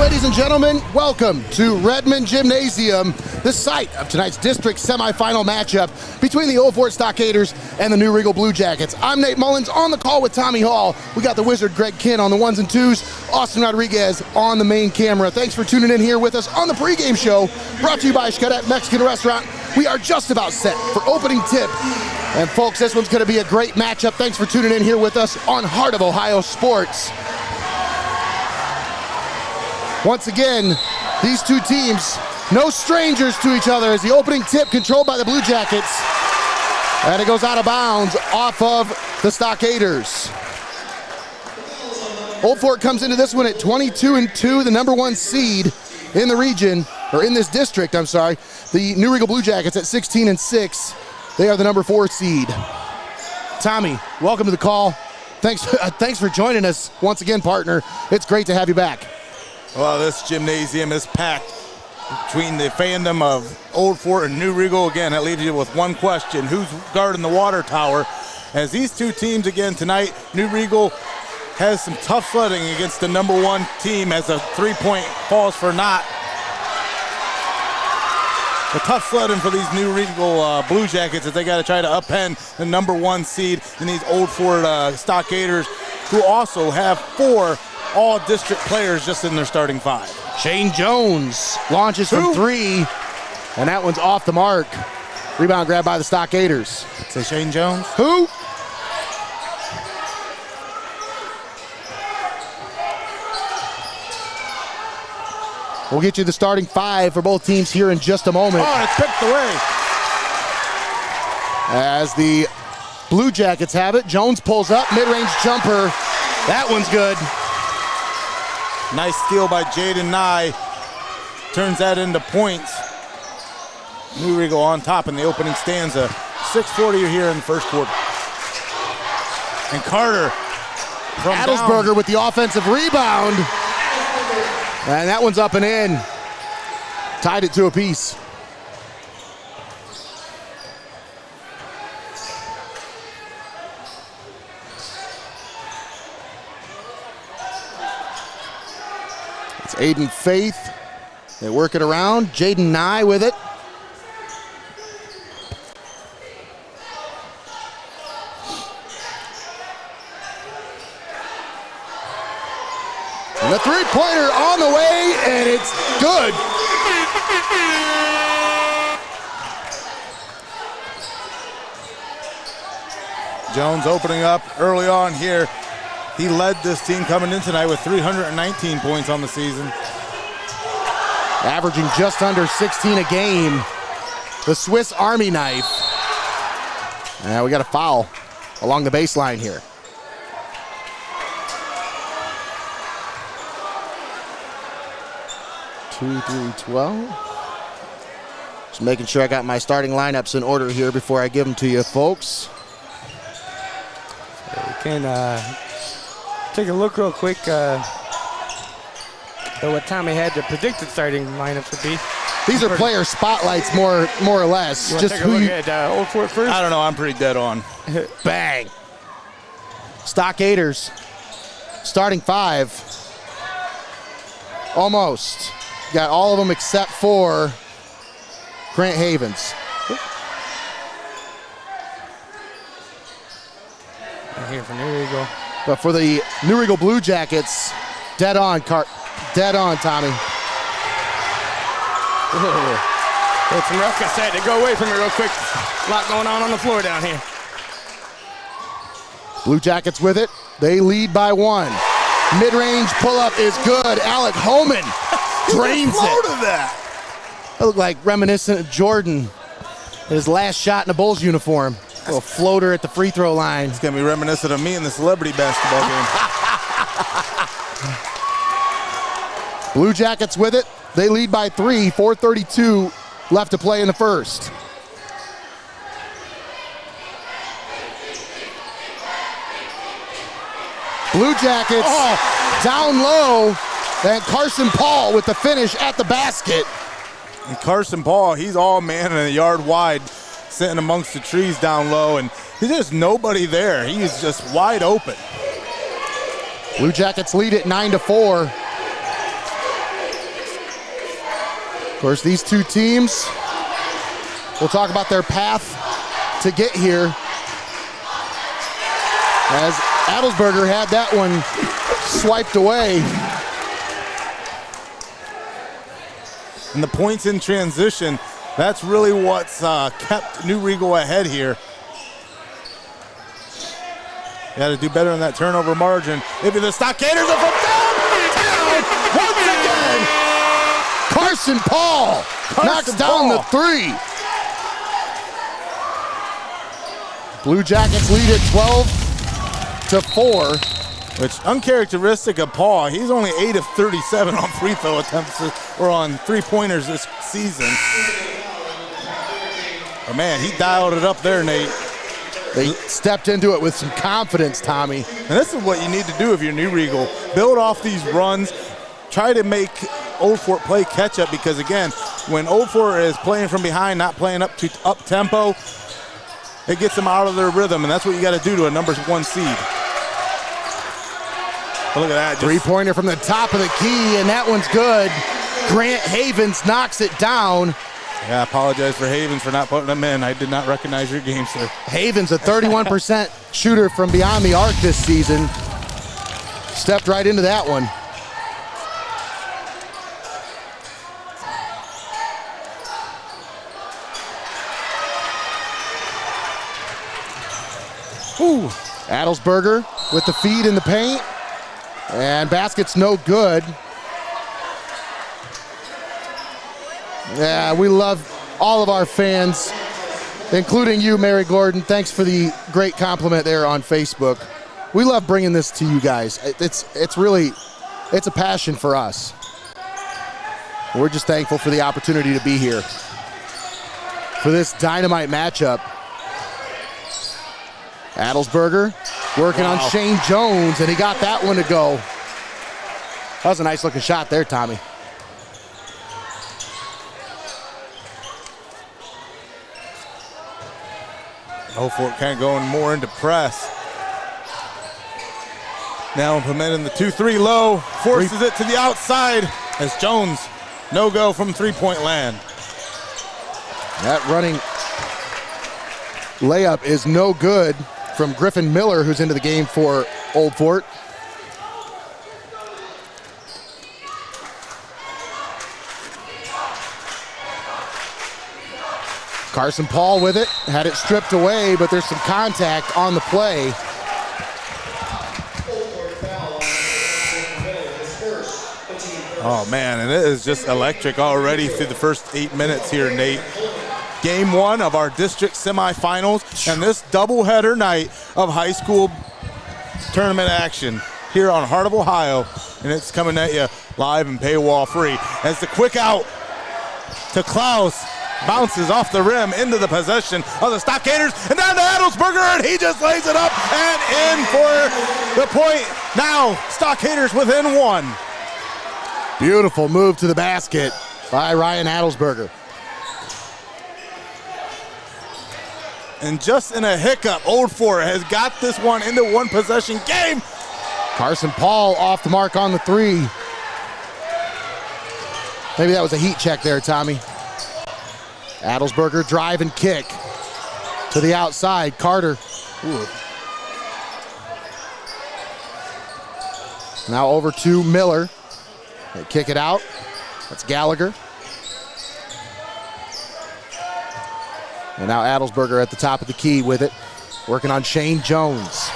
ladies and gentlemen, welcome to Redmen Gymnasium, the site of tonight's district semifinal matchup between the Old Fort Stockaders and the new Riegel Blue Jackets. I'm Nate Mullins on the call with Tommy Hall. We got the wizard Greg Kinn on the ones and twos, Austin Rodriguez on the main camera. Thanks for tuning in here with us on the pregame show, brought to you by XCARET Mexican Restaurant. We are just about set for opening tip. And folks, this one's gonna be a great matchup. Thanks for tuning in here with us on Heart of Ohio Sports. Once again, these two teams, no strangers to each other, as the opening tip controlled by the Blue Jackets. And it goes out of bounds off of the Stockaders. Old Fort comes into this one at 22-2, the number one seed in the region, or in this district, I'm sorry. The new Riegel Blue Jackets at 16-6. They are the number 4 seed. Tommy, welcome to the call. Thanks for joining us once again, partner. It's great to have you back. Well, this gymnasium is packed between the fandom of Old Fort and New Riegel. Again, that leaves you with one question: who's guarding the water tower? As these two teams again tonight, New Riegel has some tough sledding against the number 1 team as a 3-point falls for naught. The tough sledding for these New Riegel Blue Jackets as they got to try to upend the number 1 seed in these Old Fort Stockaders, who also have 4 all-district players just in their starting 5. Shane Jones launches from 3, and that one's off the mark. Rebound grab by the Stockaders. Say Shane Jones. Who? We'll get you the starting 5 for both teams here in just a moment. Oh, it's picked away. As the Blue Jackets have it, Jones pulls up, mid-range jumper. That one's good. Nice steal by Jaden Nye. Turns that into points. New Riegel on top in the opening stanza. 6:40 here in the first quarter. And Carter from Adelsberger with the offensive rebound. And that one's up and in. Tied it to a piece. It's Aiden Faith. They work it around. Jaden Nye with it. And the three-pointer on the way, and it's good. Jones opening up early on here. He led this team coming in tonight with 319 points on the season. Averaging just under 16 a game. The Swiss Army knife. And we got a foul along the baseline here. Two, 3, 12. Just making sure I got my starting lineups in order here before I give them to you, folks. We can take a look real quick at what Tommy had the predicted starting lineups would be. These are player spotlights, more or less. You want to take a look at Old Fort first? I don't know. I'm pretty dead on. Bang. Stockaders. Starting 5. Almost. Got all of them except for Grant Havens. Here for New Riegel. But for the New Riegel Blue Jackets, dead on, dead on, Tommy. It's some rough cassette to go away from it real quick. A lot going on the floor down here. Blue Jackets with it. They lead by 1. Mid-range pull-up is good. Alec Homan drains it. That looked like reminiscent of Jordan. His last shot in a Bulls uniform. A little floater at the free throw line. It's going to be reminiscent of me in the celebrity basketball game. Blue Jackets with it. They lead by 3. 4:32 left to play in the first. Blue Jackets down low. And Carson Paul with the finish at the basket. And Carson Paul, he's all man in a yard wide, sitting amongst the trees down low, and there's just nobody there. He's just wide open. Blue Jackets lead at 9-4. Of course, these two teams, we'll talk about their path to get here, as Adelsberger had that one swiped away. And the points in transition, that's really what's kept New Riegel ahead here. You got to do better on that turnover margin. Maybe the Stockaders are from downtown once again. Carson Paul knocks down the three. Blue Jackets lead at 12-4. Which uncharacteristic of Paul. He's only 8 of 37 on free throw attempts or on three-pointers this season. But man, he dialed it up there, Nate. They stepped into it with some confidence, Tommy. And this is what you need to do if you're New Riegel. Build off these runs. Try to make Old Fort play catch up, because again, when Old Fort is playing from behind, not playing up tempo, it gets them out of their rhythm, and that's what you got to do to a number 1 seed. But look at that. Three-pointer from the top of the key, and that one's good. Grant Havens knocks it down. Yeah, I apologize for Havens for not putting them in. I did not recognize your game, sir. Havens, a 31% shooter from beyond the arc this season. Stepped right into that one. Ooh. Adelsberger with the feed in the paint. And basket's no good. Yeah, we love all of our fans, including you, Mary Gordon. Thanks for the great compliment there on Facebook. We love bringing this to you guys. It's really a passion for us. We're just thankful for the opportunity to be here for this dynamite matchup. Adelsberger working on Shane Jones, and he got that one to go. That was a nice looking shot there, Tommy. Old Fort kind of going more into press. Now implementing the 2-3 low, forces it to the outside as Jones, no go from three-point land. That running layup is no good from Griffin Miller, who's into the game for Old Fort. Carson Paul with it, had it stripped away, but there's some contact on the play. Oh man, and it is just electric already through the first 8 minutes here, Nate. Game 1 of our district semifinals, and this doubleheader night of high school tournament action here on Heart of Ohio, and it's coming at you live and paywall free. As the quick out to Klaus bounces off the rim into the possession of the Stockaders, and down to Adelsberger, and he just lays it up and in for the point. Now Stockaders within 1. Beautiful move to the basket by Ryan Adelsberger. And just in a hiccup, Old Fort has got this one into one possession game. Carson Paul off the mark on the three. Maybe that was a heat check there, Tommy. Adelsberger drive and kick to the outside. Carter. Ooh. Now over to Miller. They kick it out. That's Gallagher. And now Adelsberger at the top of the key with it, working on Shane Jones.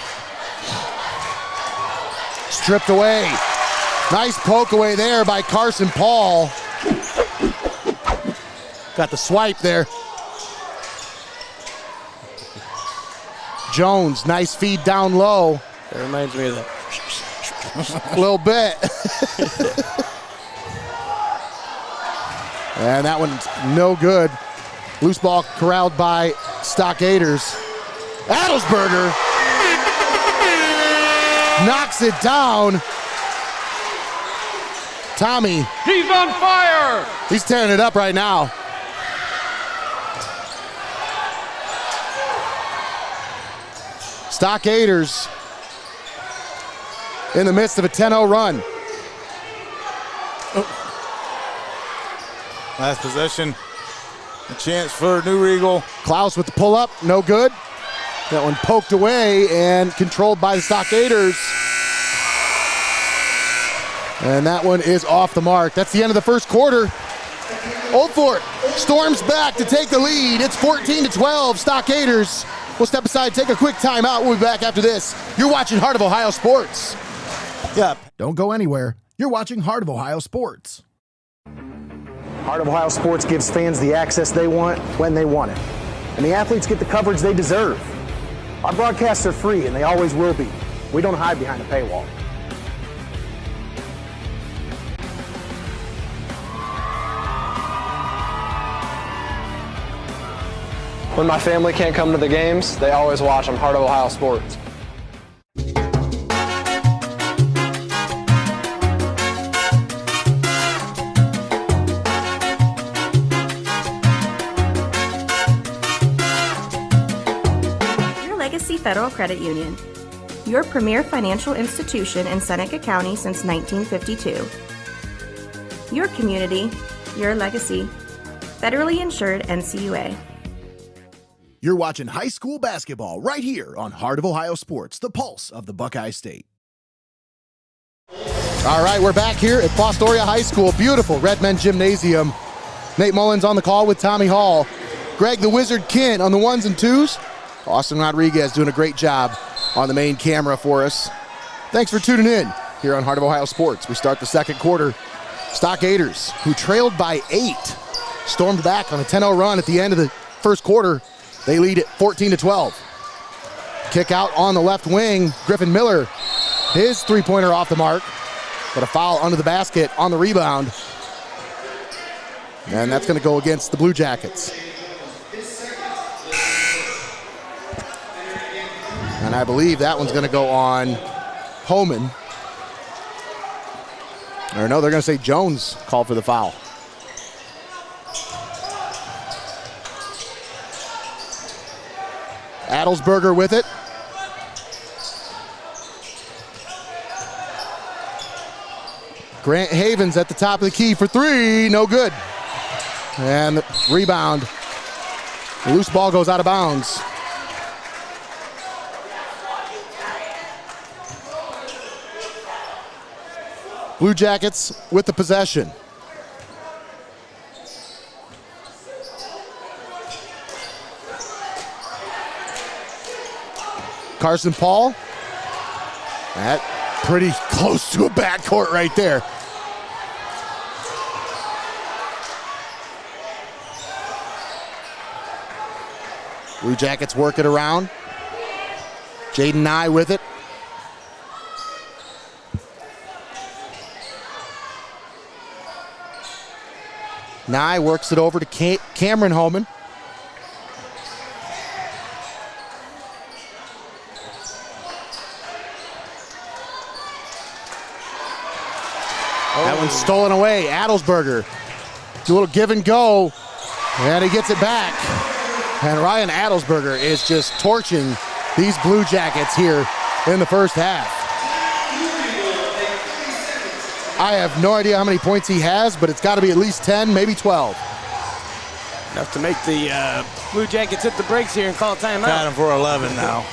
Stripped away. Nice poke away there by Carson Paul. Got the swipe there. Jones, nice feed down low. That reminds me of that. A little bit. And that one's no good. Loose ball corralled by Stockaders. Adelsberger knocks it down. Tommy. He's on fire! He's tearing it up right now. Stockaders in the midst of a 10-0 run. Last possession. A chance for New Riegel. Klaus with the pull-up, no good. That one poked away and controlled by the Stockaders. And that one is off the mark. That's the end of the first quarter. Old Fort storms back to take the lead. It's 14-12. Stockaders will step aside, take a quick timeout. We'll be back after this. You're watching Heart of Ohio Sports. Yeah. Don't go anywhere. You're watching Heart of Ohio Sports. Heart of Ohio Sports gives fans the access they want when they want it. And the athletes get the coverage they deserve. Our broadcasts are free, and they always will be. We don't hide behind a paywall. When my family can't come to the games, they always watch on Heart of Ohio Sports. Your Legacy Federal Credit Union, your premier financial institution in Seneca County since 1952. Your community, your legacy. Federally insured NCUA. You're watching high school basketball right here on Heart of Ohio Sports, the pulse of the Buckeye State. All right, we're back here at Fostoria High School. Beautiful Redmen Gymnasium. Nate Mullins on the call with Tommy Hall. Greg the Wizard Kinn on the ones and twos. Austin Rodriguez doing a great job on the main camera for us. Thanks for tuning in here on Heart of Ohio Sports. We start the second quarter. Stockaders, who trailed by 8, stormed back on a 10-0 run at the end of the first quarter. They lead it 14-12. Kick out on the left wing. Griffin Miller, his three-pointer off the mark, but a foul under the basket on the rebound. And that's going to go against the Blue Jackets. And I believe that one's going to go on Homan. Or no, they're going to say Jones called for the foul. Adelsberger with it. Grant Havens at the top of the key for 3, no good. And the rebound. The loose ball goes out of bounds. Blue Jackets with the possession. Carson Paul. That pretty close to a backcourt right there. Blue Jackets work it around. Jaden Nye with it. Nye works it over to Cameron Homan. That one's stolen away. Adelsberger. Do a little give and go. And he gets it back. And Ryan Adelsberger is just torching these Blue Jackets here in the first half. I have no idea how many points he has, but it's got to be at least 10, maybe 12. Enough to make the Blue Jackets hit the brakes here and call timeout. Got him for 11 now.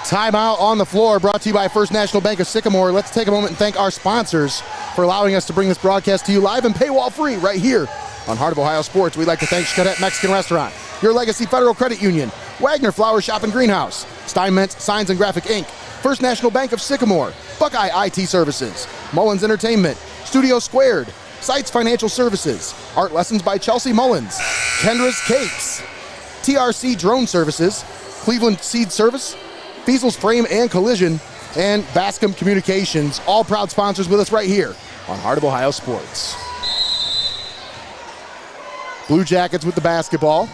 Timeout on the floor, brought to you by First National Bank of Sycamore. Let's take a moment and thank our sponsors for allowing us to bring this broadcast to you live and paywall free right here on Heart of Ohio Sports. We'd like to thank XCARET Mexican Restaurant, Your Legacy Federal Credit Union, WAGNER Flower Shop and Greenhouse, STEINMETZ Signs and Graphic Inc., First National Bank of Sycamore, Buckeye IT Services, Mullins Entertainment, Studio Squared, SYCAMORE Financial Services, Art Lessons by Chelsea Mullins, KENDRAS Cakes, TRC Drone Services, Cleveland Seed Service, FEASEL'S Frame and Collision, and BASCOM Communications, all proud sponsors with us right here on Heart of Ohio Sports. Blue Jackets with the basketball.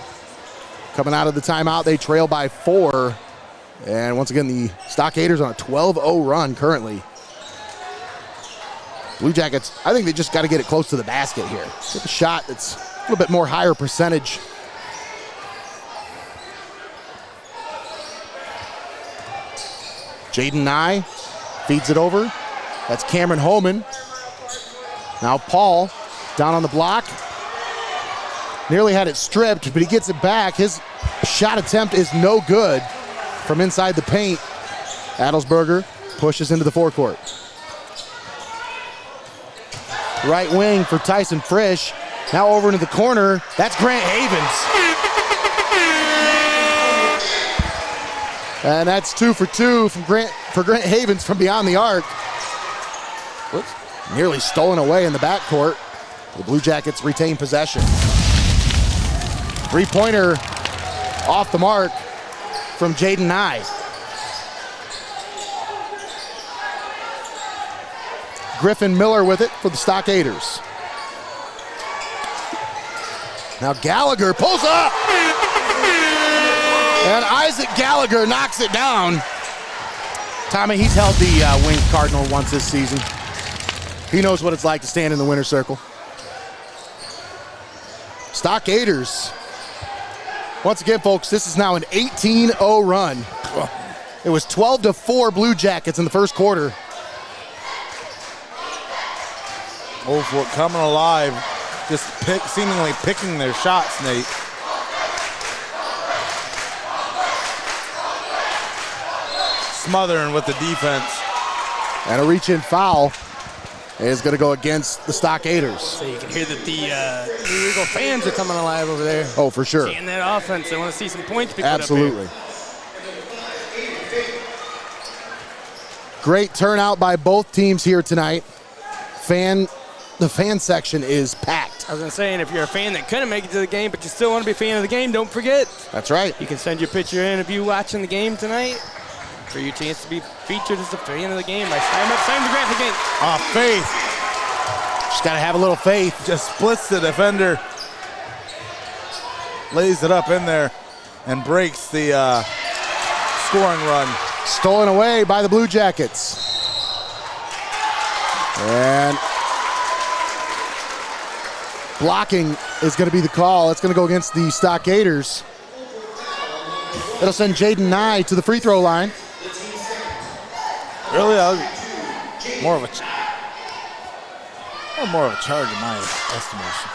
Coming out of the timeout, they trail by 4. And once again, the Stockaders on a 12-0 run currently. Blue Jackets, I think they just got to get it close to the basket here. Get a shot that's a little bit more higher percentage. Jaden Nye feeds it over. That's Cameron Homan. Now Paul down on the block. Nearly had it stripped, but he gets it back. His shot attempt is no good from inside the paint. Adelsberger pushes into the forecourt. Right wing for Tyson Frisch. Now over into the corner. That's Grant Havens. And that's 2 for 2 from Grant Havens from beyond the arc. Whoops. Nearly stolen away in the backcourt. The Blue Jackets retain possession. Three-pointer off the mark from Jaden Nye. Griffin Miller with it for the Stockaders. Now Gallagher pulls up. And Isaac Gallagher knocks it down. Tommy, he's held the winged Cardinal once this season. He knows what it's like to stand in the winner's circle. Stockaders. Once again, folks, this is now an 18-0 run. It was 12-4 Blue Jackets in the first quarter. Old Fort coming alive, just seemingly picking their shots, Nate. Smothering with the defense. And a reach-in foul is going to go against the Stockaders. So you can hear that the Riegel fans are coming alive over there. Oh, for sure. Seeing that offense, they want to see some points be put up Absolutely. here. Great turnout by both teams here tonight. The fan section is packed. I was going to say, and if you're a fan that couldn't make it to the game, but you still want to be a fan of the game, don't forget. That's right. You can send your picture in of you watching the game tonight for your chance to be featured as a fan of the game by STEINMETZ. Sign the graphic ink. Faith. Just got to have a little faith. Just splits the defender. Lays it up in there and breaks the scoring run. Stolen away by the Blue Jackets. And blocking is going to be the call. It's going to go against the Stockaders. It'll send Jaden Nye to the free throw line. Really, more of a charge in my estimation.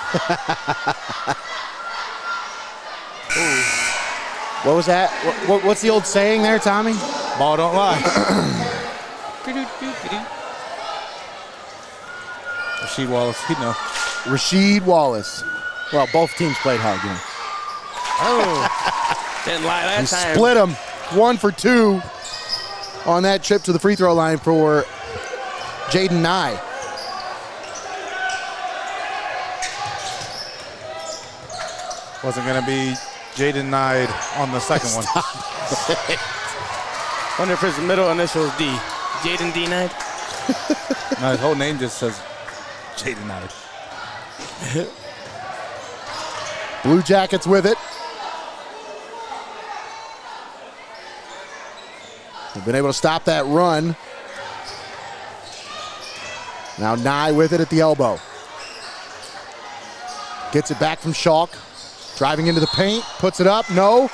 What was that? What's the old saying there, Tommy? Ball don't lie. Rasheed Wallace, he'd know. Rasheed Wallace. Well, both teams played hard, you know. Oh, didn't lie that He time. split them 1 for 2 on that trip to the free throw line for Jaden Nye. Wasn't going to be Jaden Nye on the second one. Wonder if his middle initial is D. Jaden D. Knight. No, his whole name just says Jaden Nye. Blue Jackets with it. They've been able to stop that run. Now Nye with it at the elbow. Gets it back from Schalk. Driving into the paint, puts it up, no.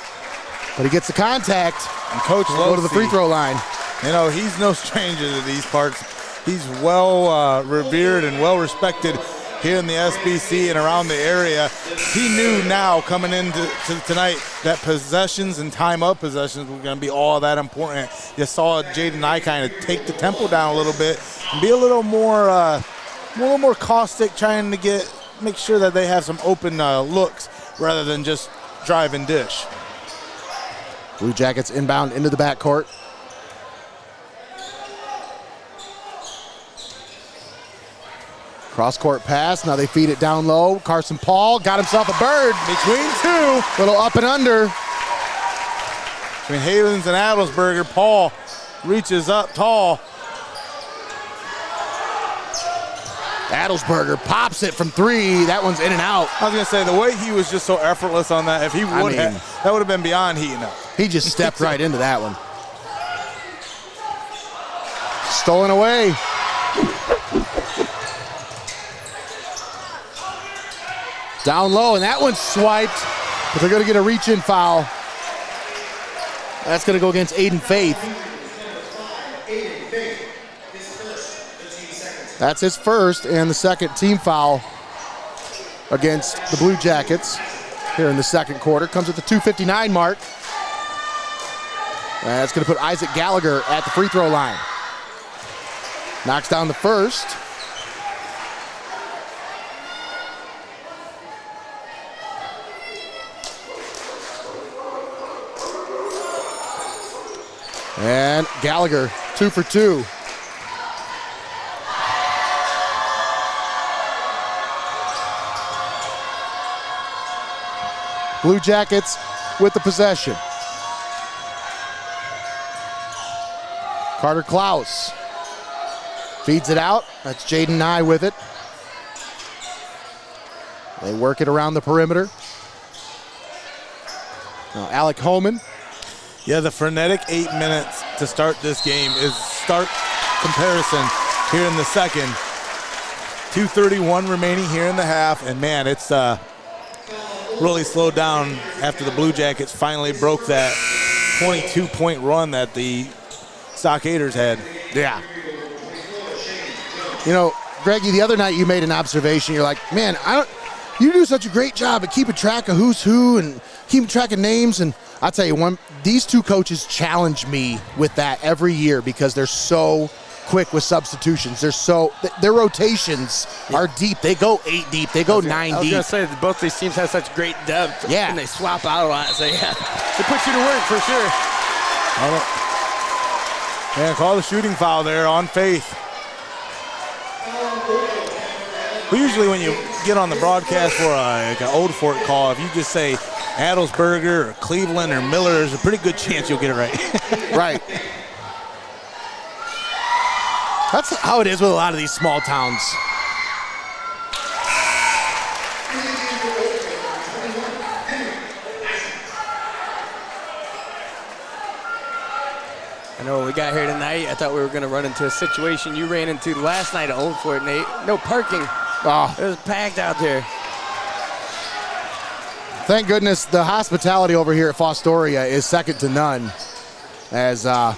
But he gets the contact. And Coach Lowe go to the free throw line. You know, he's no stranger to these parts. He's well revered and well respected here in the SBC and around the area. He knew now coming into tonight that possessions and time of possessions were going to be all that important. You saw Jaden Nye kind of take the tempo down a little bit and be a little more caustic, trying to make sure that they have some open looks rather than just drive and dish. Blue Jackets inbound into the backcourt. Cross-court pass. Now they feed it down low. Carson Paul got himself a bird. Between two. Little up and under. Between Havens and Adelsberger, Paul reaches up tall. Adelsberger pops it from 3. That one's in and out. I was going to say, the way he was just so effortless on that, if he would have, that would have been beyond heating up. He just stepped right into that one. Stolen away. Down low, and that one's swiped, but they're going to get a reach-in foul. That's going to go against Aiden Faith. That's his first and the second team foul against the Blue Jackets. here in the second quarter. Comes at the 2:59 mark. And that's going to put Isaac Gallagher at the free throw line. Knocks down the first. And Gallagher, 2 for 2. Blue Jackets with the possession. Carter Klaus feeds it out. That's Jaden Nye with it. They work it around the perimeter. Now Alec Holman. Yeah, the frenetic 8 minutes to start this game is stark comparison here in the second. 2:31 remaining here in the half, and man, it's really slowed down after the Blue Jackets finally broke that 22-point run that the Stockaders had. Yeah. You know, Greggy, the other night you made an observation. You're like, man, you do such a great job at keeping track of who's who and keeping track of names. And I'll tell you, these two coaches challenge me with that every year because they're so quick with substitutions. Their rotations are deep. They go 8 deep. They go 9 deep. I was going to say that both these teams have such great depth. Yeah. And they swap out a lot. So, yeah, they put you to work for sure. Yeah, call the shooting foul there on Faith. But usually when you get on the broadcast for like an Old Fort call, if you just say Adelsberger or Cleveland or Miller, there's a pretty good chance you'll get it right. Right. That's how it is with a lot of these small towns. I know when we got here tonight, I thought we were going to run into a situation you ran into last night at Old Fort, Nate. No parking. Oh. It was packed out there. Thank goodness the hospitality over here at Fostoria is second to none. As that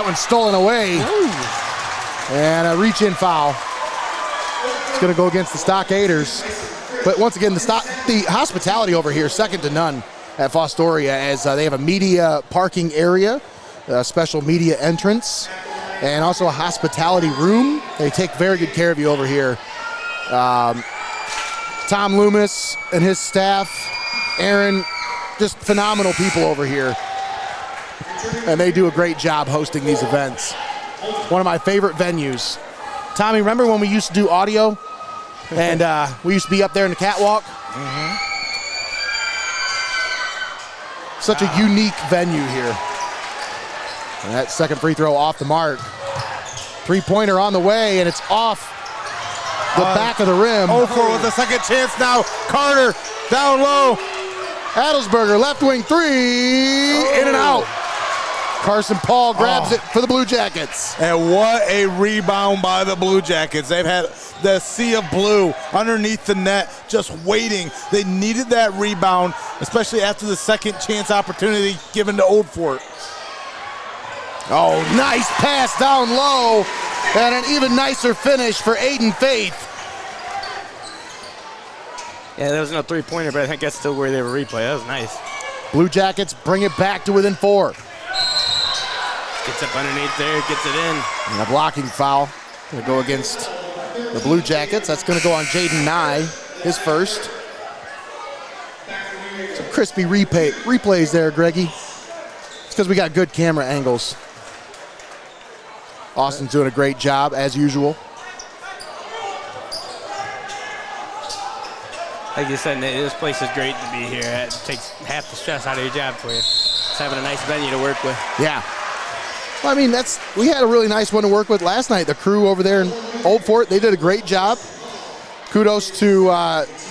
one's stolen away. Ooh. And a reach-in foul. It's going to go against the Stockaders. But once again, the hospitality over here, second to none at Fostoria, as they have a media parking area, a special media entrance, and also a hospitality room. They take very good care of you over here. Tom Loomis and his staff, Aaron, just phenomenal people over here. And they do a great job hosting these events. One of my favorite venues. Tommy, remember when we used to do audio? And we used to be up there in the catwalk? Mm-hmm. Such a unique venue here. And that second free throw off the mark. Three-pointer on the way, and it's off the back of the rim. Old Fort with a second chance now. Carter down low. Adelsberger, left wing three, in and out. Carson Paul grabs it for the Blue Jackets. And what a rebound by the Blue Jackets. They've had the sea of blue underneath the net just waiting. They needed that rebound, especially after the second chance opportunity given to Old Fort. Oh, nice pass down low, and an even nicer finish for Aiden Faith. Yeah, there was no three-pointer, but I think that's still where they were replay. That was nice. Blue Jackets bring it back to within 4. Gets up underneath there, gets it in. And a blocking foul going to go against the Blue Jackets. That's going to go on Jaden Nye, his first. Some crispy replays there, Greggy. It's because we got good camera angles. Austin's doing a great job, as usual. Like you said, Nate, this place is great to be here. It takes half the stress out of your job for you. Just having a nice venue to work with. Yeah. Well, I mean, we had a really nice one to work with last night. The crew over there in Old Fort, they did a great job. Kudos to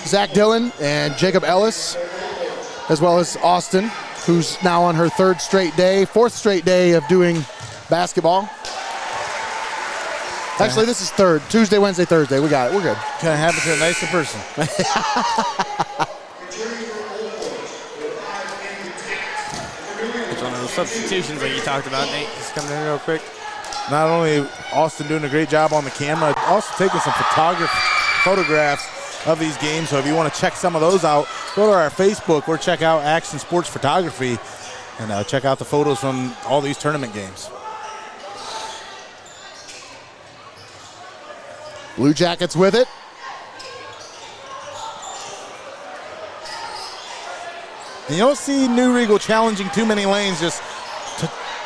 Zach Dillon and Jacob Ellis, as well as Austin, who's now on her fourth straight day of doing basketball. Actually, this is third. Tuesday, Wednesday, Thursday. We got it. We're good. Kind of happen to a nicer person. It's one of those substitutions like you talked about, Nate. Just coming in real quick. Not only Austin doing a great job on the camera, also taking some photographs of these games. So if you want to check some of those out, go to our Facebook or check out Action Sports Photography and check out the photos from all these tournament games. Blue Jackets with it. And you don't see New Riegel challenging too many lanes, just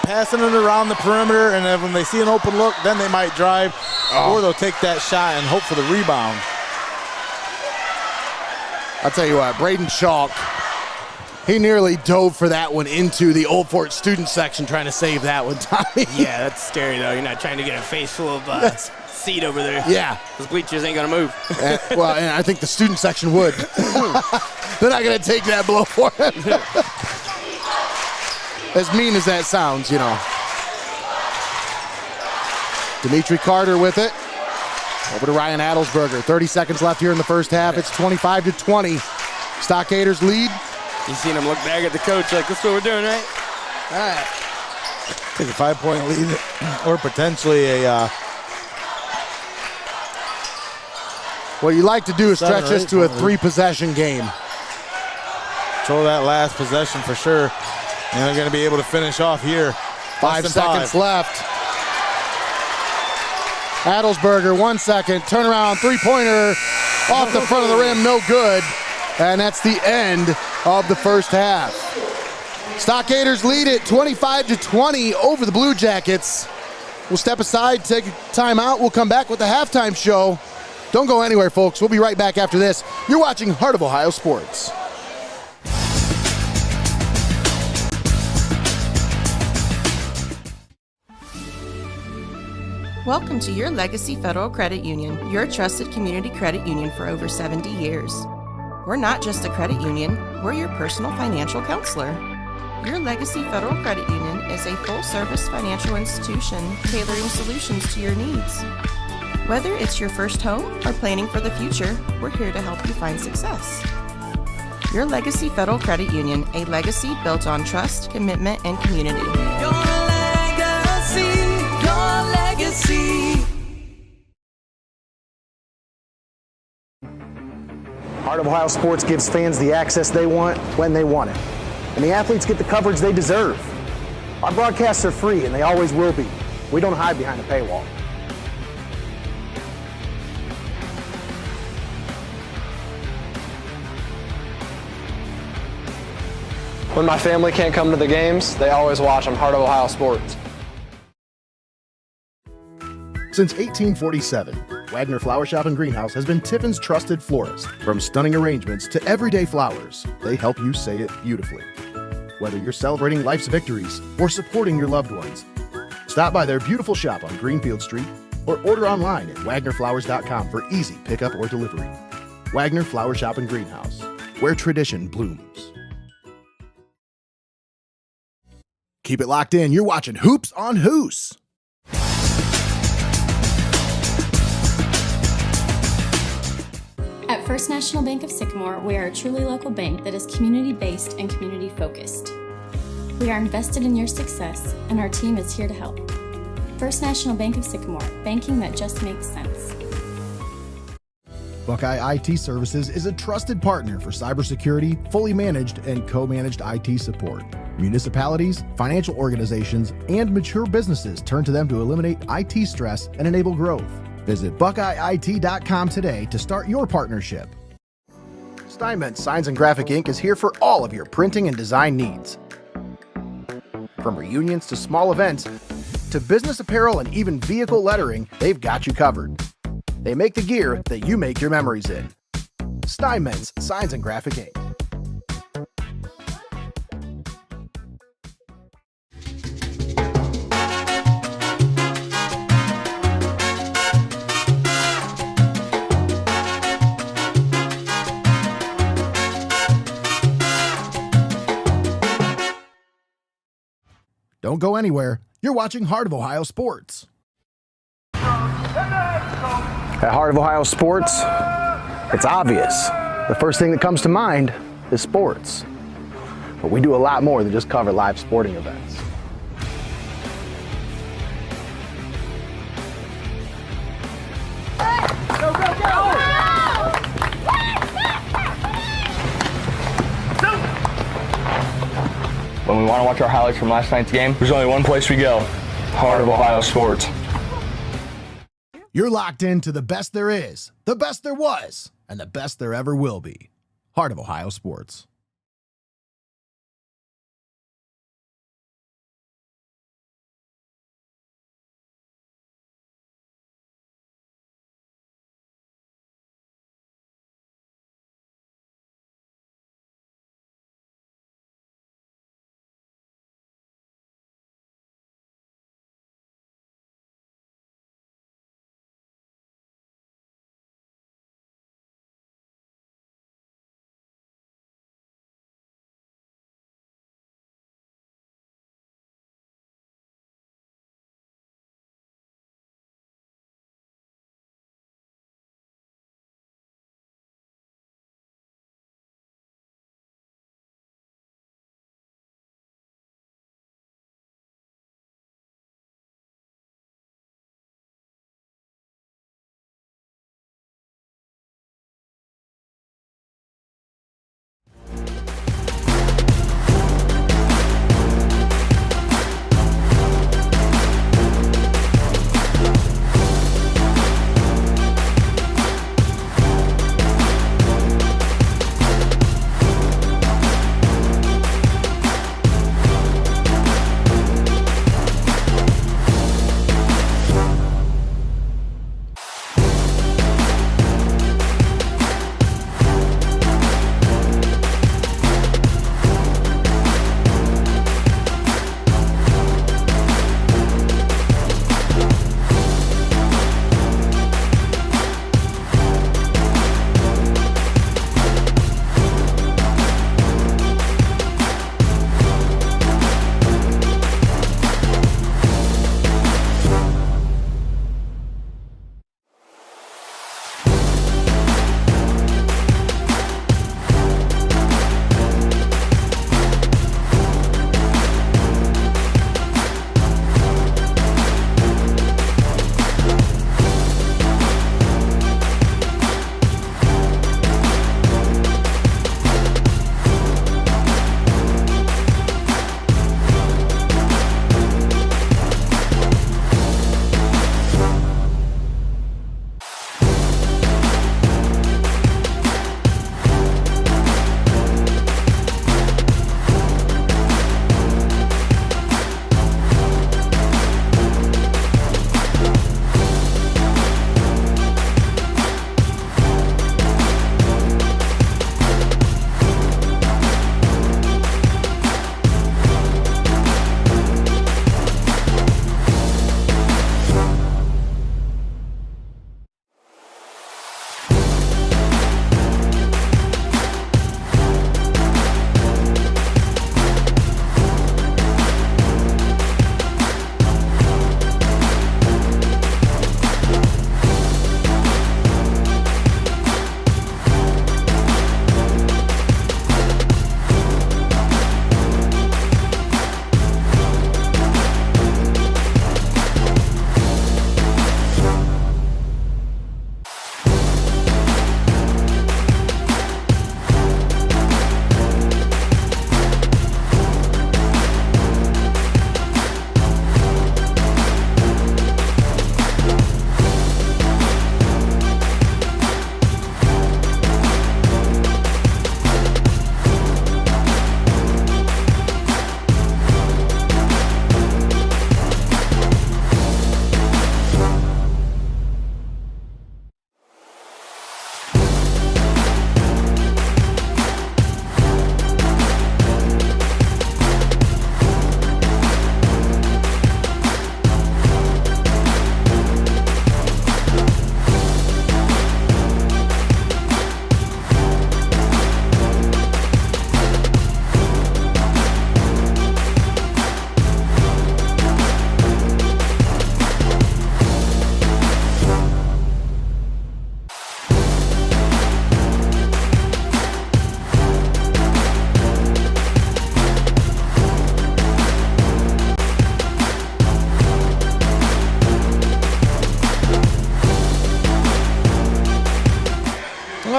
passing it around the perimeter, and then when they see an open look, then they might drive, or they'll take that shot and hope for the rebound. I'll tell you what, Braden Schalk, he nearly dove for that one into the Old Fort student section trying to save that one, Tommy. Yeah, that's scary, though. You're not trying to get a face full of seed over there. Yeah. Those bleachers ain't going to move. And I think the student section would. They're not going to take that blow for him. As mean as that sounds, you know. Dimitri Carter with it. Over to Ryan Adelsberger. 30 seconds left here in the first half. It's 25-20. Stockaders lead. You seen him look back at the coach like, that's what we're doing, right? All right. Take a 5-point lead or potentially a... What you like to do is stretch this to a 3-possession game. Control that last possession for sure. And they're going to be able to finish off here. 5 seconds left. Adelsberger, 1 second. Turnaround, three-pointer off the front of the rim, no good. And that's the end of the first half. Stockaders lead it 25-20 over the Blue Jackets. We'll step aside, take a timeout. We'll come back with the halftime show. Don't go anywhere, folks. We'll be right back after this. You're watching Heart of Ohio Sports. Welcome to your Legacy Federal Credit Union, your trusted community credit union for over 70 years. We're not just a credit union, we're your personal financial counselor. Your Legacy Federal Credit Union is a full-service financial institution tailoring solutions to your needs. Whether it's your first home or planning for the future, we're here to help you find success. Your Legacy Federal Credit Union, a legacy built on trust, commitment, and community. Your legacy, your legacy. Heart of Ohio Sports gives fans the access they want when they want it. And the athletes get the coverage they deserve. Our broadcasts are free, and they always will be. We don't hide behind a paywall. When my family can't come to the games, they always watch on Heart of Ohio Sports. Since 1847, Wagner Flower Shop and Greenhouse has been Tiffin's trusted florist. From stunning arrangements to everyday flowers, they help you say it beautifully. Whether you're celebrating life's victories or supporting your loved ones, stop by their beautiful shop on Greenfield Street or order online at wagnerflowers.com for easy pickup or delivery. Wagner Flower Shop and Greenhouse, where tradition blooms. Keep it locked in. You're watching Hoops on Hoos. At First National Bank of Sycamore, we are a truly local bank that is community-based and community-focused. We are invested in your success, and our team is here to help. First National Bank of Sycamore, banking that just makes sense. Buckeye IT Services is a trusted partner for cybersecurity, fully managed and co-managed IT support. Municipalities, financial organizations, and mature businesses turn to them to eliminate IT stress and enable growth. Visit BuckeyeIT.com today to start your partnership. STEINMETZ Signs and Graphic Ink is here for all of your printing and design needs. From reunions to small events, to business apparel and even vehicle lettering, they've got you covered. They make the gear that you make your memories in. STEINMETZ Signs and Graphic Ink. Don't go anywhere. You're watching Heart of Ohio Sports. At Heart of Ohio Sports, it's obvious. The first thing that comes to mind is sports. But we do a lot more than just cover live sporting events. Go, go, go! want to watch our highlights from last night's game, there's only one place we go, Heart of Ohio Sports. You're locked into the best there is, the best there was, and the best there ever will be. Heart of Ohio Sports.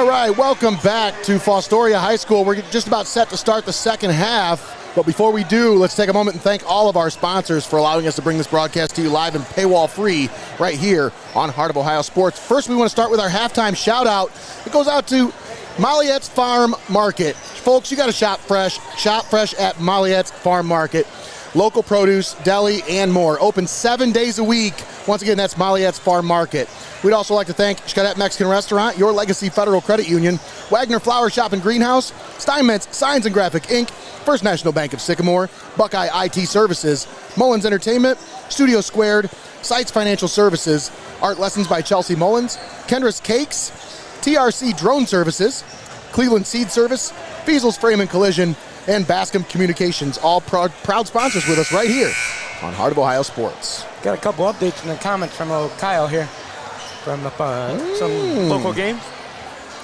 All right, welcome back to Fostoria High School. We're just about set to start the second half But before we do, let's take a moment and thank all of our sponsors for allowing us to bring this broadcast to you live and paywall free right here on Heart of Ohio Sports. First, we want to start with our halftime shout out. It goes out to Molliette's Farm Market. Folks, you got to shop fresh. Shop fresh at Molliette's Farm Market. Local produce, deli, and more. Open 7 days a week. Once again, that's Molliette's Farm Market. We'd also like to thank XCARET Mexican Restaurant, Your Legacy Federal Credit Union, Wagner Flower Shop and Greenhouse, STEINMETZ Signs and Graphic Inc., First National Bank of Sycamore, Buckeye IT Services, Mullins Entertainment, Studio Squared, SYCAMORE Financial Services, Art Lessons by Chelsea Mullins, KENDRAS Cakes, TRC Drone Services, Cleveland Seed Service, FEASEL'S Frame and Collision, and BASCOM Communications, all proud sponsors with us right here on Heart of Ohio Sports. Got a couple updates in the comments from Kyle here from some local games.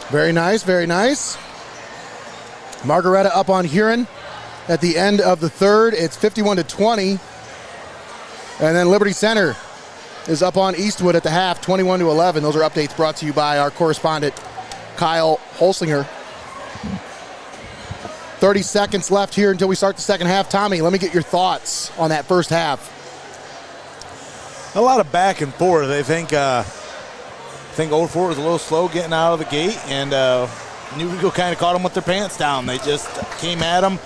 Very nice, very nice. Margaretta up on Huron at the end of the third. It's 51-20. And then Liberty Center is up on Eastwood at the half, 21-11. Those are updates brought to you by our correspondent, Kyle Holsinger. 30 seconds left here until we start the second half. Tommy, let me get your thoughts on that first half. A lot of back and forth. I think Old Fort was a little slow getting out of the gate, and New Riegel kind of caught them with their pants down. They just came at them,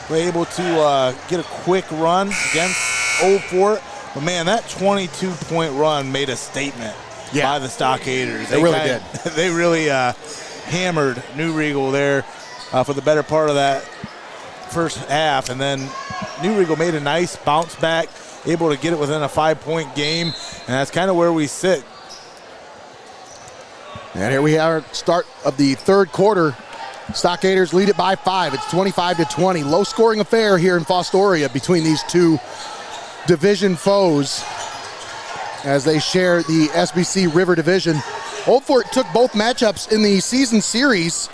were able to get a quick run against Old Fort. But, man, that 22-point run made a statement by the Stockaders. They really did. They really hammered New Riegel there for the better part of that first half. And then New Riegel made a nice bounce back, able to get it within a 5-point game. And that's kind of where we sit. And here we have our start of the third quarter. Stockaders lead it by 5. It's 25-20. Low-scoring affair here in Fostoria between these two division foes as they share the SBC River Division. Old Fort took both matchups in the season series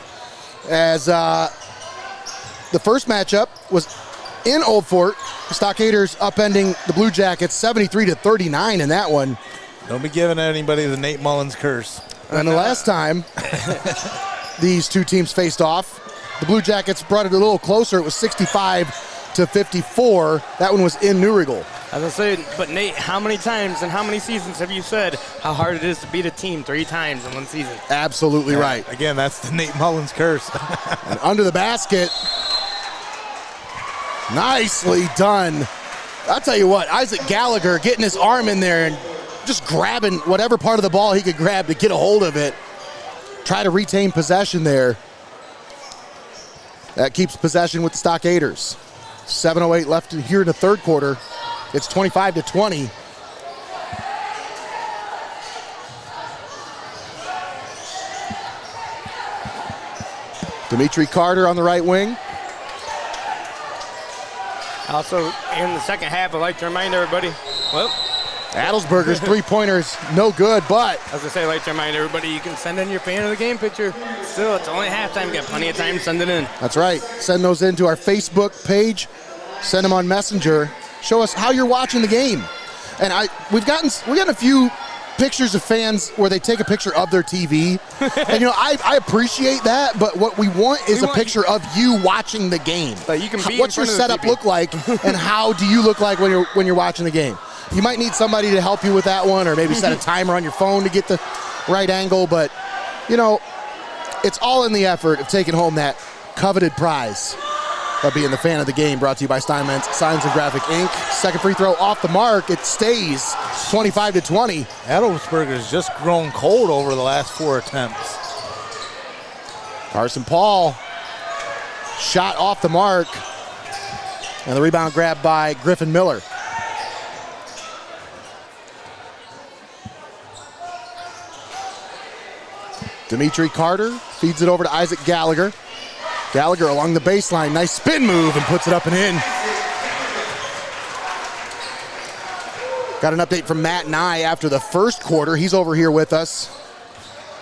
as the first matchup was in Old Fort. The Stockaders upending the Blue Jackets 73-39 in that one. Don't be giving anybody the Nate Mullins curse. And the last time these two teams faced off, the Blue Jackets brought it a little closer. It was 65-54. That one was in New Riegel. As I said, but Nate, how many times and how many seasons have you said how hard it is to beat a team 3 times in one season? Absolutely right. Again, that's the Nate Mullins curse. And under the basket. Nicely done. I'll tell you what, Isaac Gallagher getting his arm in there and just grabbing whatever part of the ball he could grab to get a hold of it. Try to retain possession there. That keeps possession with the Stockaders. 7:08 left here in the third quarter. It's 25-20. Dimitri Carter on the right wing. Also, in the second half, I'd like to remind everybody, Adelsberger's three-pointers, no good, but as I say, I'd like to remind everybody, you can send in your fan of the game picture. Still, it's only halftime. You got plenty of time to send it in. That's right. Send those into our Facebook page. Send them on Messenger. Show us how you're watching the game. And we've gotten a few pictures of fans where they take a picture of their TV. And, I appreciate that, but what we want is a picture of you watching the game. But you can be What's your setup look like, and how do you look like when you're watching the game? You might need somebody to help you with that one, or maybe set a timer on your phone to get the right angle, but, it's all in the effort of taking home that coveted prize of being the fan of the game, brought to you by STEINMETZ Signs and Graphic Inc. Second free throw off the mark. It stays 25-20. Adelsberger's just grown cold over the last 4 attempts. Carson Paul, shot off the mark. And the rebound grabbed by Griffin Miller. Dimitri Carter feeds it over to Isaac Gallagher. Gallagher along the baseline, nice spin move and puts it up and in. Got an update from Matt Nye after the first quarter. He's over here with us.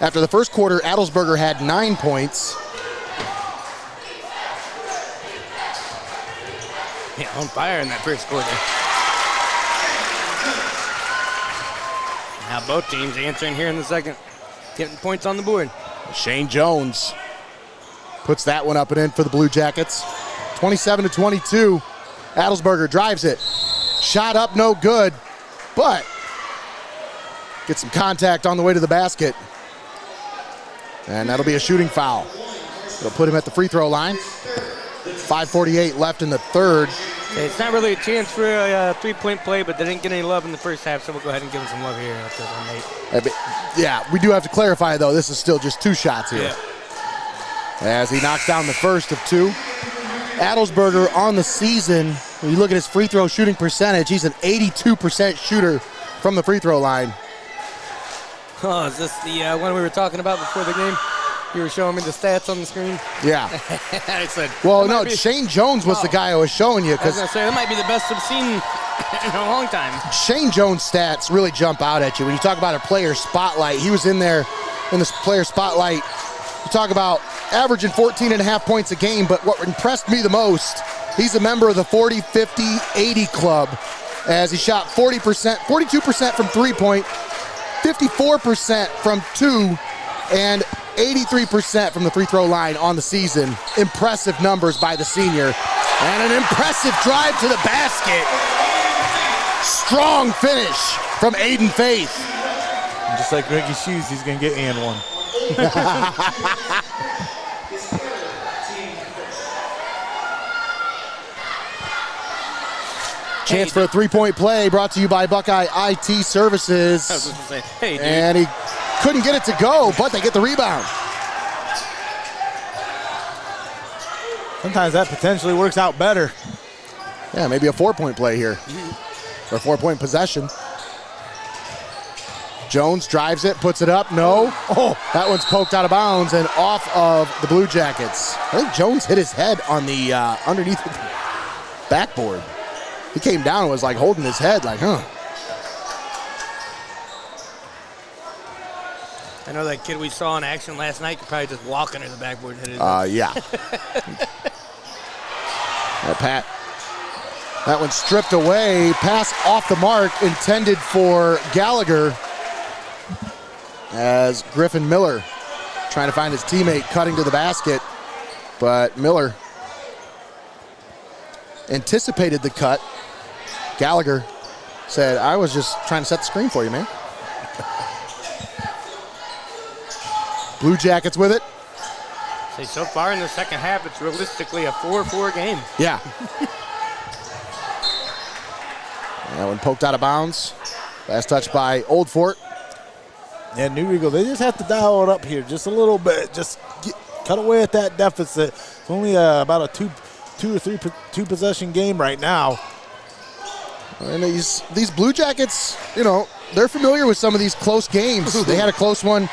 After the first quarter, Adelsberger had 9 points. Yeah, on fire in that first quarter. Now both teams answering here in the second. Getting points on the board. Shane Jones puts that one up and in for the Blue Jackets. 27-22. Adelsberger drives it. Shot up, no good, but gets some contact on the way to the basket. And that'll be a shooting foul. It'll put him at the free throw line. 5:48 left in the third. Okay, it's not really a chance for a three-point play, but they didn't get any love in the first half, so we'll go ahead and give them some love here. Yeah, we do have to clarify, though, this is still just 2 shots here. Yeah. As he knocks down the first of 2. Adelsberger on the season, when you look at his free throw shooting percentage, he's an 82% shooter from the free throw line. Oh, is this the one we were talking about before the game? You were showing me the stats on the screen? Yeah. I said, well, no, Shane Jones was the guy I was showing you. I was going to say, that might be the best I've seen in a long time. Shane Jones' stats really jump out at you. When you talk about a player spotlight, he was in there in this player spotlight. You talk about averaging 14.5 points a game, but what impressed me the most, he's a member of the 40, 50, 80 club, as he shot 40%, 42% from three-point, 54% from 2, and 83% from the free throw line on the season. Impressive numbers by the senior. And an impressive drive to the basket. Strong finish from Aiden Faith. And just like Ricky's shoes, he's going to get and one. Chance for a three-point play brought to you by Buckeye IT Services. I was just going to say, hey, dude. And he couldn't get it to go, but they get the rebound. Sometimes that potentially works out better. Yeah, maybe a 4-point play here. Or a 4-point possession. Jones drives it, puts it up, no. Oh, that one's poked out of bounds and off of the Blue Jackets. I think Jones hit his head on the underneath the backboard. He came down and was like holding his head like, huh. I know that kid we saw in action last night could probably just walk under the backboard and hit it. Yeah. Pat, that one stripped away. Pass off the mark, intended for Gallagher. As Griffin Miller trying to find his teammate cutting to the basket. But Miller anticipated the cut. Gallagher said, I was just trying to set the screen for you, man. Blue Jackets with it. So far in the second half, it's realistically a 4-4 game. Yeah. That one poked out of bounds. Last touch by Old Fort. Yeah, New Riegel, they just have to dial it up here just a little bit. Just cut away at that deficit. It's only about a two possession game right now. And these Blue Jackets, you know, they're familiar with some of these close games. They had a close one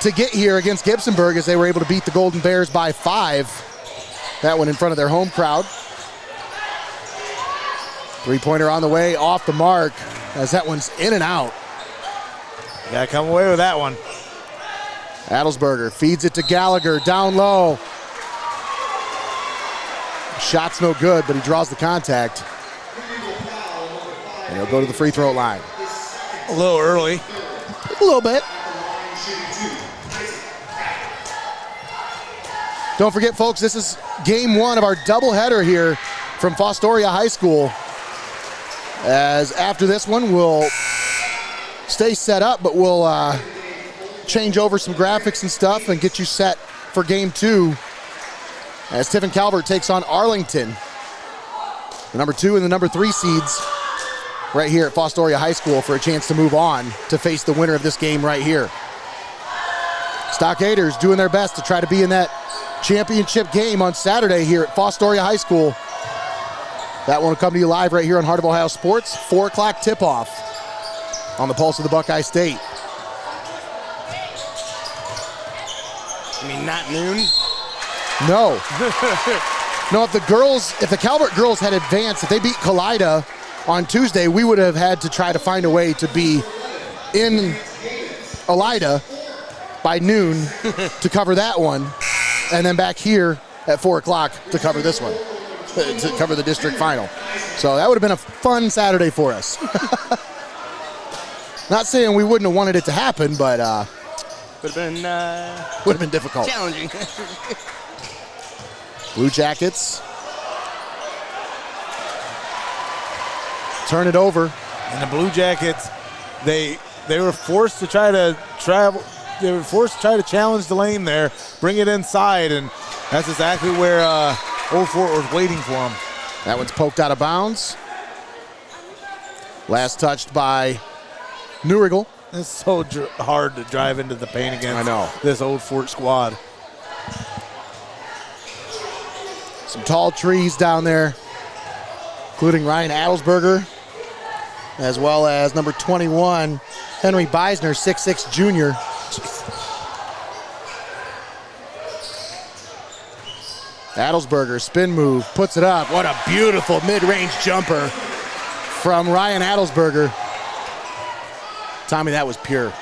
to get here against Gibsonburg as they were able to beat the Golden Bears by 5. That one in front of their home crowd. Three-pointer on the way, off the mark, as that one's in and out. Gotta come away with that one. Adelsberger feeds it to Gallagher, down low. Shot's no good, but he draws the contact. And he'll go to the free throw line. A little early. A little bit. Don't forget, folks, this is game 1 of our doubleheader here from Fostoria High School. As after this one, we'll stay set up, but we'll change over some graphics and stuff and get you set for game 2 as Tiffin Calvert takes on Arlington. The number 2 and the number 3 seeds right here at Fostoria High School for a chance to move on to face the winner of this game right here. Stockaders doing their best to try to be in that championship game on Saturday here at Fostoria High School. That one will come to you live right here on Heart of Ohio Sports, 4 o'clock tip-off on the pulse of the Buckeye State. I mean, not noon? No. No, if the Calvert girls had advanced, if they beat Kalida on Tuesday, we would have had to try to find a way to be in Elida by noon to cover that one, and then back here at 4 o'clock to cover this one, to cover the district final. So that would have been a fun Saturday for us. Not saying we wouldn't have wanted it to happen, but would have been difficult. Challenging. Blue Jackets turn it over. And the Blue Jackets, they were forced to try to travel. They were forced to try to challenge the lane there, bring it inside, and that's exactly where Old Fort was waiting for him. That one's poked out of bounds. Last touched by New Riegel. It's so hard to drive into the paint against this Old Fort squad. Some tall trees down there, including Ryan Adelsberger, as well as number 21, Henry Beisner, 6'6" junior. Adelsberger, spin move, puts it up. What a beautiful mid-range jumper from Ryan Adelsberger. Tommy, that was pure.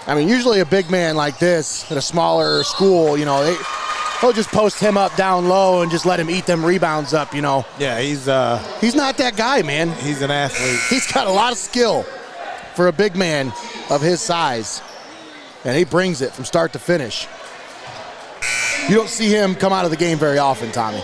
I mean, usually a big man like this at a smaller school, you know, they'll just post him up down low and just let him eat them rebounds up, you know. Yeah, he's not that guy, man. He's an athlete. He's got a lot of skill for a big man of his size, and he brings it from start to finish. You don't see him come out of the game very often, Tommy.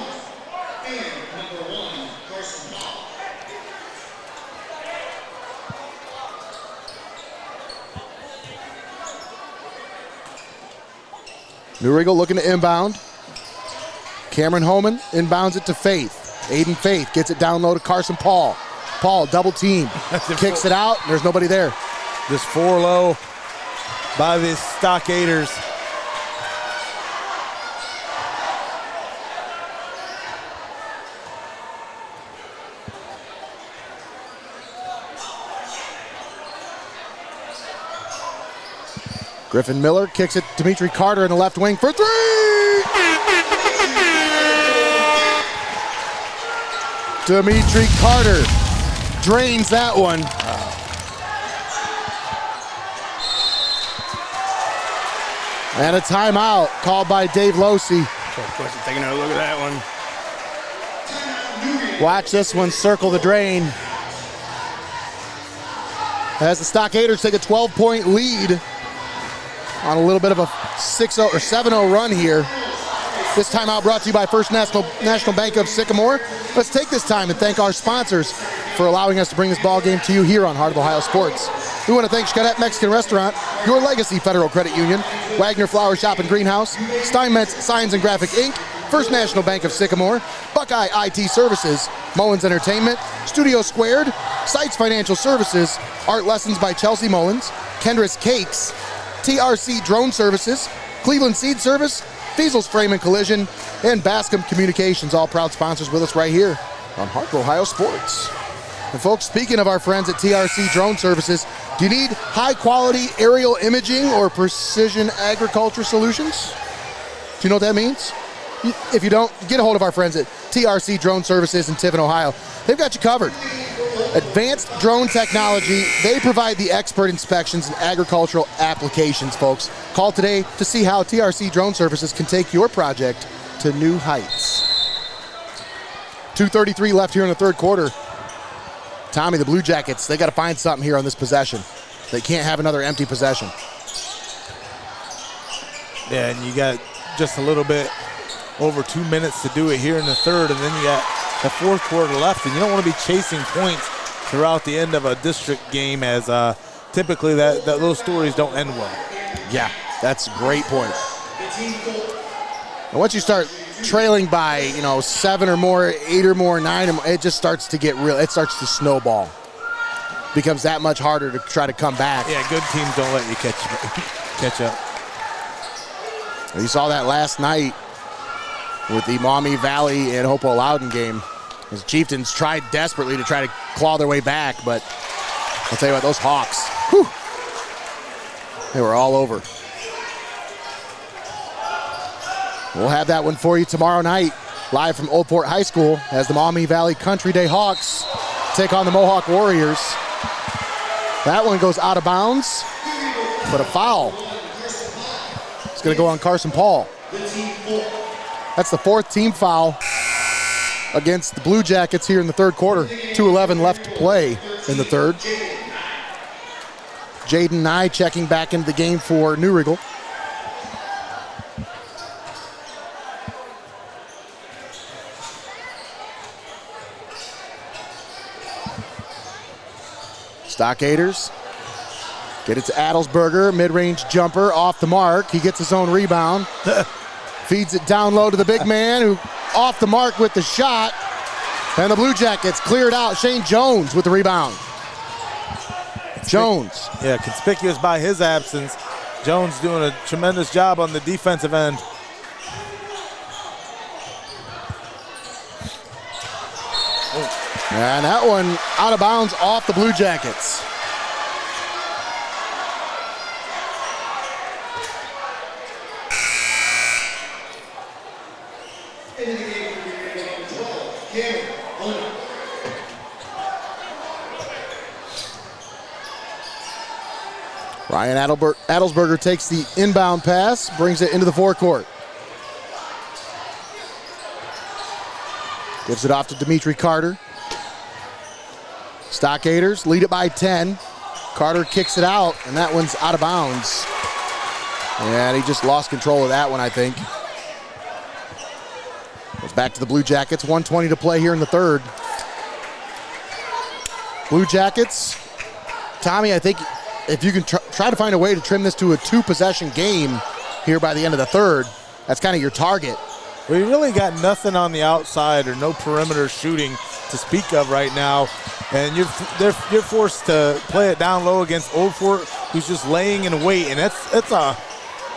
New Riegel looking to inbound. Cameron Homan inbounds it to Faith. Aiden Faith gets it down low to Carson Paul. Paul double team, kicks it out, there's nobody there. Just 4 low by the Stockaders. Griffin Miller kicks it to Dimitri Carter in the left wing for 3! Dimitri Carter drains that one. And a timeout called by Dave Losey. Of course, taking a look at that one. Watch this one circle the drain. As the Stockaders take a 12-point lead on a little bit of a 6-0 or 7-0 run here. This timeout brought to you by First National Bank of Sycamore. Let's take this time and thank our sponsors for allowing us to bring this ball game to you here on Heart of Ohio Sports. We want to thank XCARET Mexican Restaurant, Your Legacy Federal Credit Union, Wagner Flower Shop and Greenhouse, STEINMETZ Signs and Graphic Inc., First National Bank of Sycamore, Buckeye IT Services, Mullins Entertainment, Studio Squared, SYCAMORE Financial Services, Art Lessons by Chelsea Mullins, KENDRAS Cakes, TRC Drone Services, Cleveland Seed Service, FEASEL'S Frame and Collision, and BASCOM Communications, all proud sponsors with us right here on Heart of Ohio Sports. And folks, speaking of our friends at TRC Drone Services, do you need high-quality aerial imaging or precision agriculture solutions? Do you know what that means? If you don't, get a hold of our friends at TRC Drone Services in Tiffin, Ohio. They've got you covered. Advanced drone technology, they provide the expert inspections and agricultural applications, folks. Call today to see how TRC Drone Services can take your project to new heights. 2:33 left here in the third quarter. Tommy, the Blue Jackets, they got to find something here on this possession. They can't have another empty possession. Yeah, and you got just a little bit over 2 minutes to do it here in the third, and then you got the fourth quarter left, and you don't want to be chasing points throughout the end of a district game, as typically that those stories don't end well. Yeah, that's a great point. And once you start trailing by, 7 or more, 8 or more, 9 or more, it just starts to get real. It starts to snowball. Becomes that much harder to try to come back. Yeah, good teams don't let you catch up. You saw that last night with the Maumee Valley and Hopewell Loudon game. As Chieftains tried desperately to try to claw their way back, but I'll tell you what, those Hawks, whew, they were all over. We'll have that one for you tomorrow night, live from Old Fort High School, as the Maumee Valley Country Day Hawks take on the Mohawk Warriors. That one goes out of bounds, but a foul. It's going to go on Carson Paul. That's the fourth team foul against the Blue Jackets here in the third quarter. 2:11 left to play in the third. Jaden Nye checking back into the game for New Riegel. Stockaders get it to Adelsberger, mid-range jumper off the mark. He gets his own rebound. Feeds it down low to the big man who off the mark with the shot. And the Blue Jackets cleared out. Shane Jones with the rebound. Jones. Yeah, conspicuous by his absence. Jones doing a tremendous job on the defensive end. And that one out of bounds off the Blue Jackets. Ryan Adelsberger takes the inbound pass, brings it into the forecourt. Gives it off to Dimitri Carter. Stockaders lead it by 10. Carter kicks it out, and that one's out of bounds. And he just lost control of that one, I think. Goes back to the Blue Jackets. 1:20 to play here in the third. Blue Jackets. Tommy, I think if you can try to find a way to trim this to a 2-possession game here by the end of the third, that's kind of your target. We really got nothing on the outside or no perimeter shooting to speak of right now. And you're forced to play it down low against Old Fort, who's just laying in wait. And it's a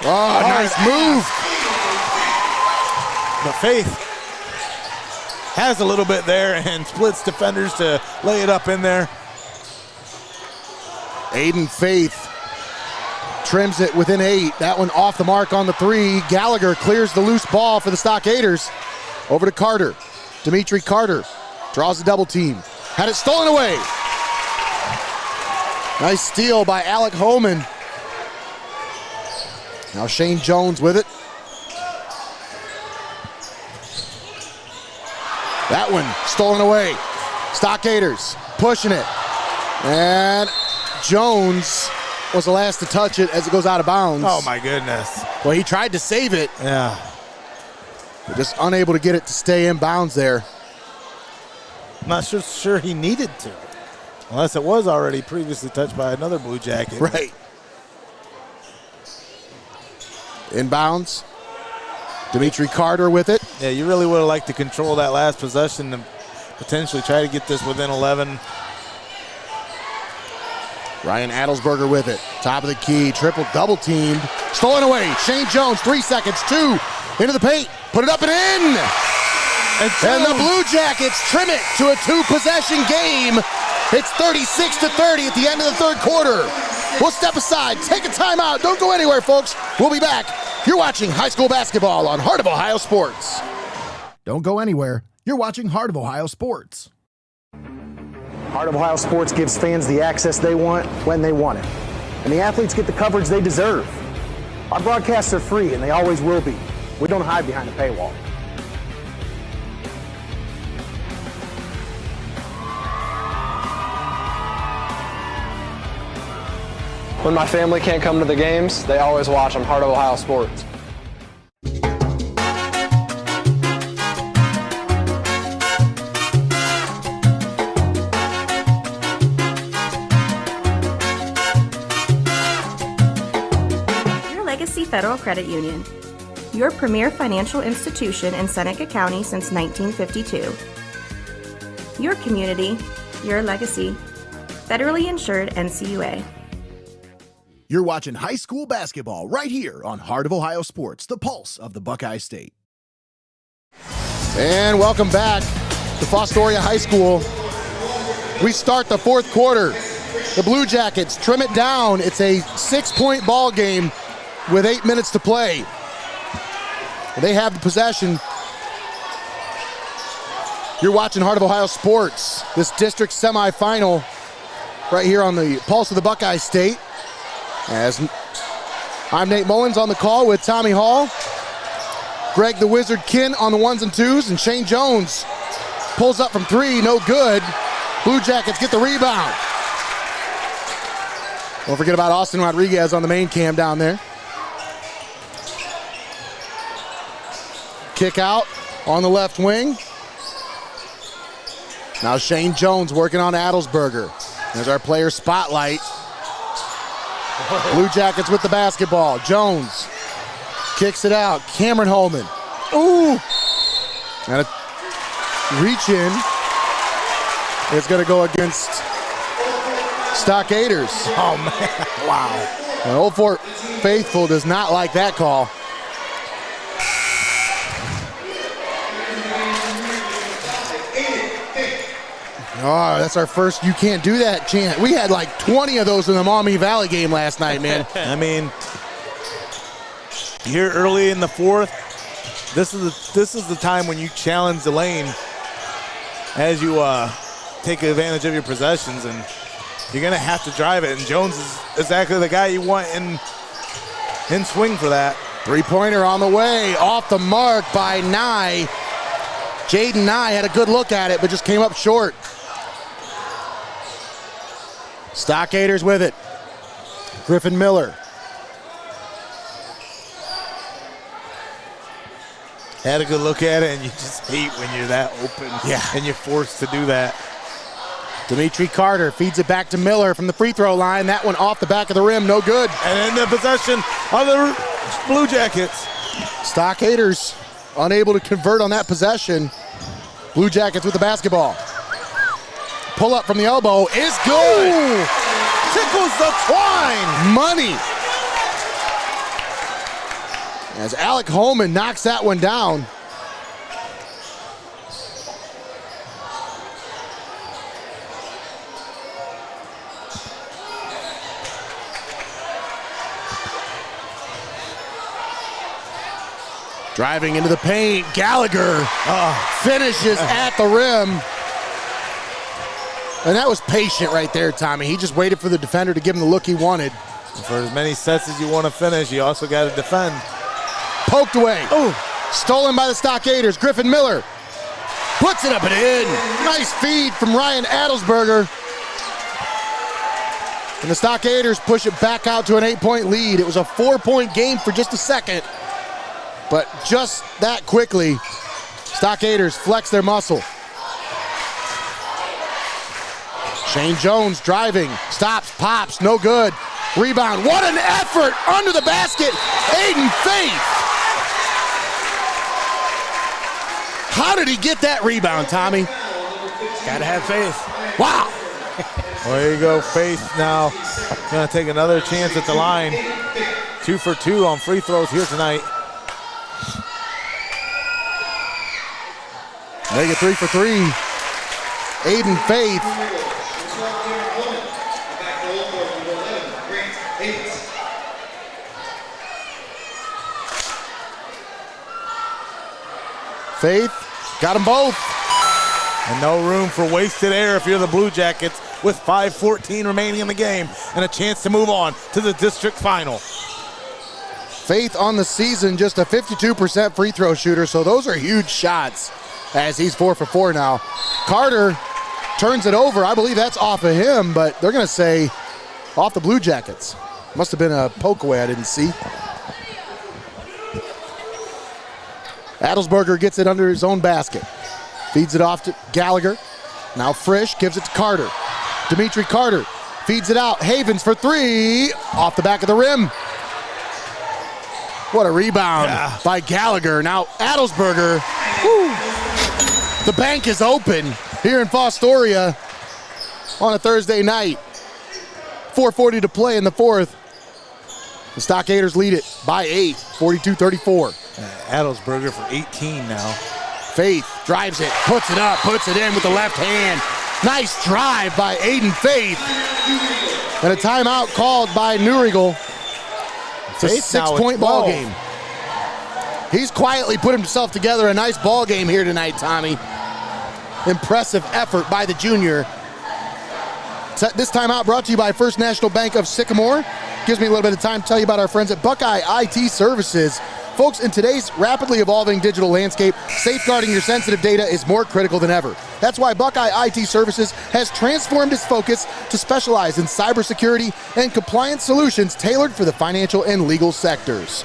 nice move. But Faith has a little bit there and splits defenders to lay it up in there. Aiden Faith trims it within 8. That one off the mark on the 3. Gallagher clears the loose ball for the Stockaders. Over to Carter. Dimitri Carter draws the double team. Had it stolen away. Nice steal by Alec Homan. Now Shane Jones with it. That one stolen away. Stockaders pushing it. And Jones was the last to touch it as it goes out of bounds. Oh my goodness. Well, he tried to save it. Yeah. But just unable to get it to stay in bounds there. I'm not sure he needed to. Unless it was already previously touched by another Blue Jacket. Right. Inbounds. Dimitri Carter with it. Yeah, you really would have liked to control that last possession and potentially try to get this within 11. Ryan Adelsberger with it. Top of the key, triple double teamed. Stolen away. Shane Jones, 3 seconds, 2. Into the paint. Put it up and in. And the Blue Jackets trim it to a 2-possession game. It's 36-30 at the end of the third quarter. We'll step aside, take a timeout. Don't go anywhere, folks. We'll be back. You're watching high school basketball on Heart of Ohio Sports. Don't go anywhere. You're watching Heart of Ohio Sports. Heart of Ohio Sports gives fans the access they want when they want it. And the athletes get the coverage they deserve. Our broadcasts are free, and they always will be. We don't hide behind a paywall. When my family can't come to the games, they always watch on Heart of Ohio Sports. Legacy Federal Credit Union, your premier financial institution in Seneca County since 1952. Your community, your legacy. Federally insured NCUA. You're watching high school basketball right here on Heart of Ohio Sports, the pulse of the Buckeye State. And welcome back to Fostoria High School. We start the fourth quarter. The Blue Jackets trim it down. It's a 6-point ball game with 8 minutes to play. They have the possession. You're watching Heart of Ohio Sports, this district semifinal right here on the pulse of the Buckeye State. As I'm Nate Mullins on the call with Tommy Hall, Greg the Wizard Kinn on the 1s and 2s, and Shane Jones pulls up from 3, no good. Blue Jackets get the rebound. Don't forget about Austin Rodriguez on the main cam down there. Kick out on the left wing. Now Shane Jones working on Adelsberger. There's our player spotlight. Blue Jackets with the basketball. Jones kicks it out. Cameron Holman. Ooh! And a reach in is going to go against Stockaders. Oh, man. Wow. And Old Fort faithful does not like that call. Oh, that's our first "you can't do that" chant. We had like 20 of those in the Maumee Valley game last night, man. I mean, here early in the fourth, this is the time when you challenge the lane as you take advantage of your possessions, and you're gonna have to drive it. And Jones is exactly the guy you want in swing for that. Three-pointer on the way, off the mark by Nye. Jaden Nye had a good look at it, but just came up short. Stockaders with it. Griffin Miller. Had a good look at it, and you just hate when you're that open. Yeah. And you're forced to do that. Dimitri Carter feeds it back to Miller from the free throw line. That one off the back of the rim, no good. And in the possession of the Blue Jackets. Stockaders unable to convert on that possession. Blue Jackets with the basketball. Pull up from the elbow is good. Ooh. Tickles the twine. Money. As Alec Holman knocks that one down. Driving into the paint, Gallagher finishes at the rim. And that was patient right there, Tommy. He just waited for the defender to give him the look he wanted. For as many sets as you want to finish, you also got to defend. Poked away. Oh, stolen by the Stockaders. Griffin Miller puts it up and in. Nice feed from Ryan Adelsberger. And the Stockaders push it back out to an 8-point lead. It was a 4-point game for just a second. But just that quickly, Stockaders flex their muscle. Shane Jones driving, stops, pops, no good. Rebound, what an effort under the basket. Aiden Faith. How did he get that rebound, Tommy? Gotta have faith. Wow. Well, there you go, Faith now gonna take another chance at the line. 2 for 2 on free throws here tonight. Make it 3 for 3. Aiden Faith. Faith got them both. And no room for wasted air if you're the Blue Jackets with 5:14 remaining in the game and a chance to move on to the district final. Faith on the season, just a 52% free throw shooter, so those are huge shots as he's 4 for 4 now. Carter turns it over. I believe that's off of him, but they're going to say off the Blue Jackets. Must have been a poke away I didn't see. Adelsberger gets it under his own basket. Feeds it off to Gallagher. Now Frisch gives it to Carter. Dimitri Carter feeds it out. Havens for 3. Off the back of the rim. What a rebound by Gallagher. Now Adelsberger. Woo. The bank is open here in Fostoria on a Thursday night. 4:40 to play in the fourth. The Stockaders lead it by 8, 42-34. Adelsberger for 18 now. Faith drives it, puts it up, puts it in with the left hand. Nice drive by Aiden Faith. And a timeout called by New Riegel. It's a 6-point ball game. He's quietly put himself together a nice ball game here tonight, Tommy. Impressive effort by the junior. This timeout brought to you by First National Bank of Sycamore. Gives me a little bit of time to tell you about our friends at Buckeye IT Services. Folks, in today's rapidly evolving digital landscape, safeguarding your sensitive data is more critical than ever. That's why Buckeye IT Services has transformed its focus to specialize in cybersecurity and compliance solutions tailored for the financial and legal sectors.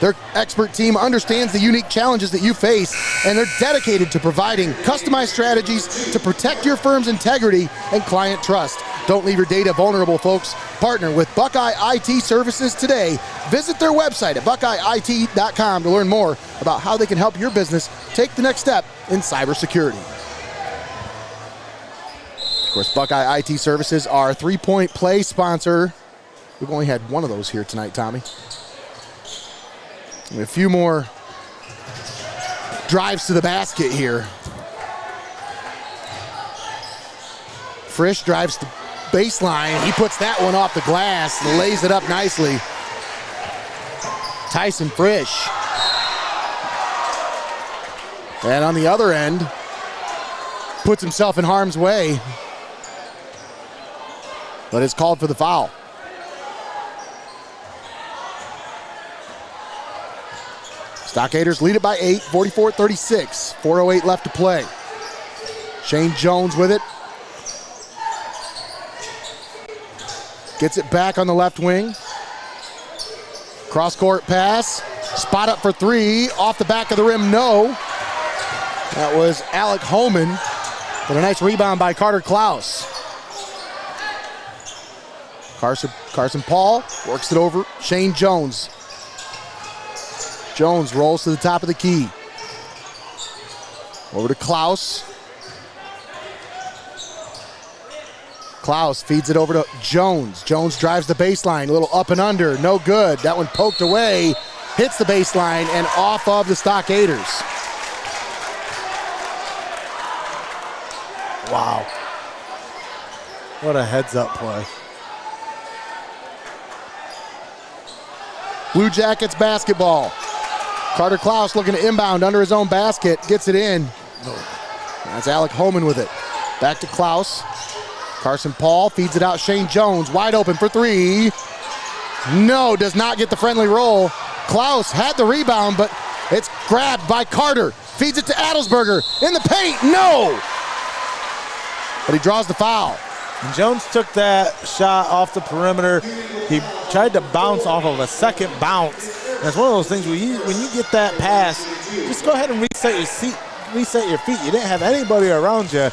Their expert team understands the unique challenges that you face, and they're dedicated to providing customized strategies to protect your firm's integrity and client trust. Don't leave your data vulnerable, folks. Partner with Buckeye IT Services today. Visit their website at buckeyeit.com to learn more about how they can help your business take the next step in cybersecurity. Of course, Buckeye IT Services, our three-point play sponsor. We've only had one of those here tonight, Tommy. And a few more drives to the basket here. Frisch drives the baseline. He puts that one off the glass, lays it up nicely. Tyson Frisch. And on the other end, puts himself in harm's way, but is called for the foul. Stockaders lead it by 8, 44-36. 4:08 left to play. Shane Jones with it. Gets it back on the left wing. Cross-court pass. Spot up for three. Off the back of the rim, no. That was Alec Holman. But a nice rebound by Carter Klaus. Carson Paul works it over. Shane Jones. Jones rolls to the top of the key. Over to Klaus. Klaus feeds it over to Jones. Jones drives the baseline, a little up and under, no good. That one poked away, hits the baseline and off of the Stockaders. Wow. What a heads-up play. Blue Jackets basketball. Carter Klaus looking to inbound under his own basket, gets it in. That's Alec Holman with it. Back to Klaus. Carson Paul feeds it out. Shane Jones wide open for three. No, does not get the friendly roll. Klaus had the rebound, but it's grabbed by Carter. Feeds it to Adelsberger in the paint. No! But he draws the foul. And Jones took that shot off the perimeter. He tried to bounce off of a second bounce. And it's one of those things when you get that pass, just go ahead and reset your feet. You didn't have anybody around you.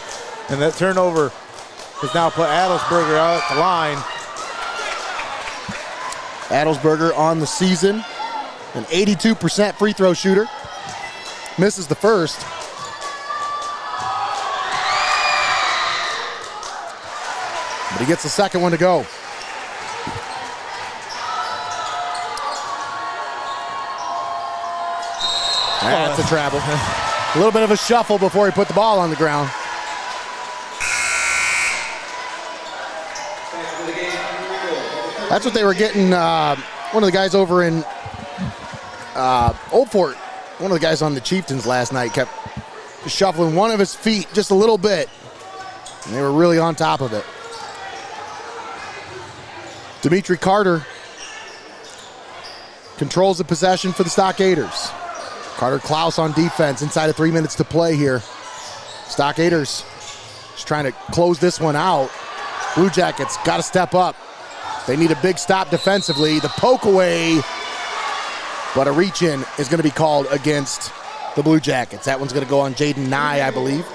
And that turnover has now put Adelsberger out at the line. Adelsberger on the season, an 82% free throw shooter. Misses the first. But he gets the second one to go. That's a travel. A little bit of a shuffle before he put the ball on the ground. That's what they were getting. One of the guys over in Old Fort, one of the guys on the Chieftains last night kept shuffling one of his feet just a little bit. And they were really on top of it. Dimitri Carter controls the possession for the Stockaders. Carter Klaus on defense, inside of 3 minutes to play here. Stockaders just trying to close this one out. Blue Jackets got to step up. They need a big stop defensively. The poke away, but a reach in is going to be called against the Blue Jackets. That one's going to go on Jaden Nye, I believe.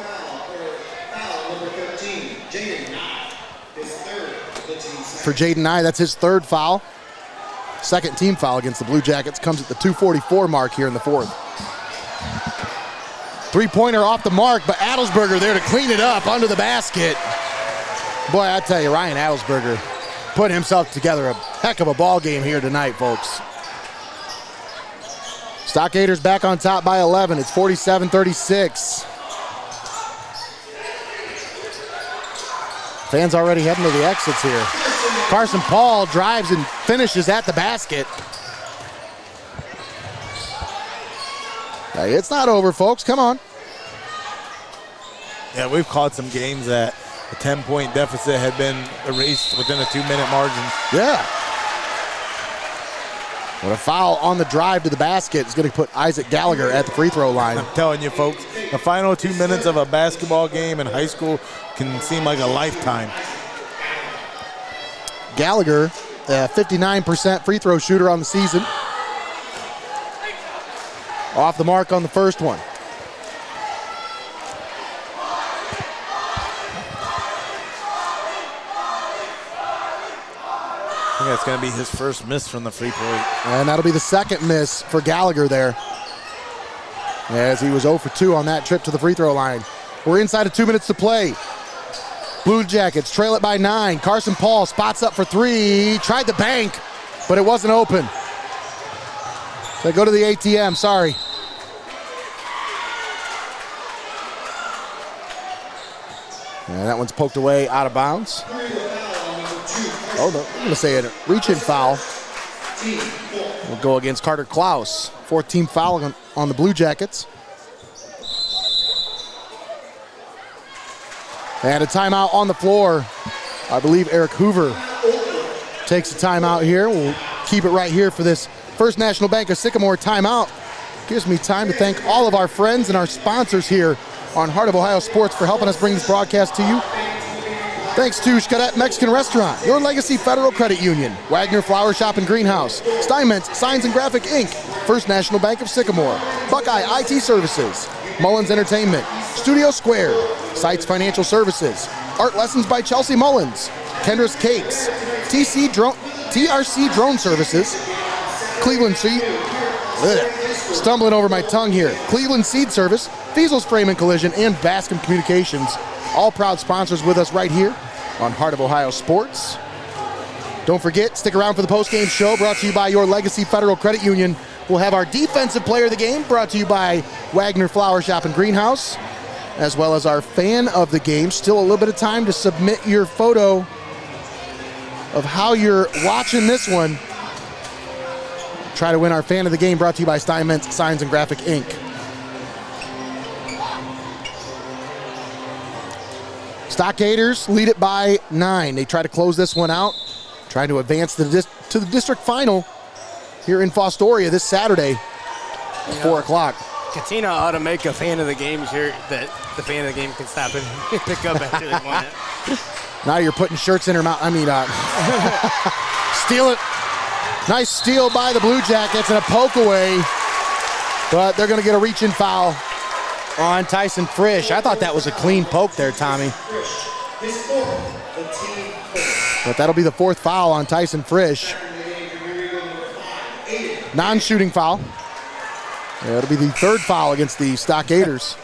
For Jaden Nye, that's his third foul. Second team foul against the Blue Jackets comes at the 2:44 mark here in the fourth. Three-pointer off the mark, but Adelsberger there to clean it up under the basket. Boy, I tell you, Ryan Adelsberger put himself together a heck of a ball game here tonight, folks. Stockaders back on top by 11. It's 47-36. Fans already heading to the exits here. Carson Paul drives and finishes at the basket. Hey, it's not over, folks. Come on. Yeah, we've caught some games that a 10-point deficit had been erased within a 2-minute margin. Yeah. But a foul on the drive to the basket is going to put Isaac Gallagher at the free throw line. I'm telling you, folks, the final 2 minutes of a basketball game in high school can seem like a lifetime. Gallagher, a 59% free throw shooter on the season. Off the mark on the first one. Yeah, it's going to be his first miss from the free point. And that'll be the second miss for Gallagher there, as he was 0 for 2 on that trip to the free throw line. We're inside of 2 minutes to play. Blue Jackets trail it by 9. Carson Paul spots up for 3. Tried the bank, but it wasn't open. So go to the ATM, sorry. And that one's poked away out of bounds. Oh, no, I'm going to say a reach-in foul. Will go against Carter Klaus. 4th team foul on the Blue Jackets. And a timeout on the floor. I believe Eric Hoover takes a timeout here. We'll keep it right here for this First National Bank of Sycamore timeout. Gives me time to thank all of our friends and our sponsors here on Heart of Ohio Sports for helping us bring this broadcast to you. Thanks to XCARET Mexican Restaurant, Your Legacy Federal Credit Union, Wagner Flower Shop and Greenhouse, STEINMETZ Signs and Graphic Inc., First National Bank of Sycamore, Buckeye IT Services, Mullins Entertainment, Studio Squared, SYCAMORE Financial Services, Art Lessons by Chelsea Mullins, KENDRAS Cakes, TRC Drone Services, Cleveland Seed, stumbling over my tongue here, Cleveland Seed Service, FEASEL'S Frame and Collision, and BASCOM Communications, all proud sponsors with us right here on Heart of Ohio Sports. Don't forget, stick around for the post-game show brought to you by Your Legacy Federal Credit Union. We'll have our defensive player of the game brought to you by Wagner Flower Shop and Greenhouse, as well as our fan of the game. Still a little bit of time to submit your photo of how you're watching this one. Try to win our fan of the game brought to you by STEINMETZ Signs and Graphic Inc. Stockaders lead it by 9. They try to close this one out, trying to advance to the district final here in Fostoria this Saturday at 4 o'clock. Katina ought to make a fan of the game shirt that the fan of the game can stop and pick up after they won it. Now you're putting shirts in her mouth. Steal it. Nice steal by the Blue Jackets and a poke away, but they're going to get a reach-in foul on Tyson Frisch. I thought that was a clean poke there, Tommy. But that'll be the 4th foul on Tyson Frisch. Non-shooting foul. It'll be the 3rd foul against the Stockaders.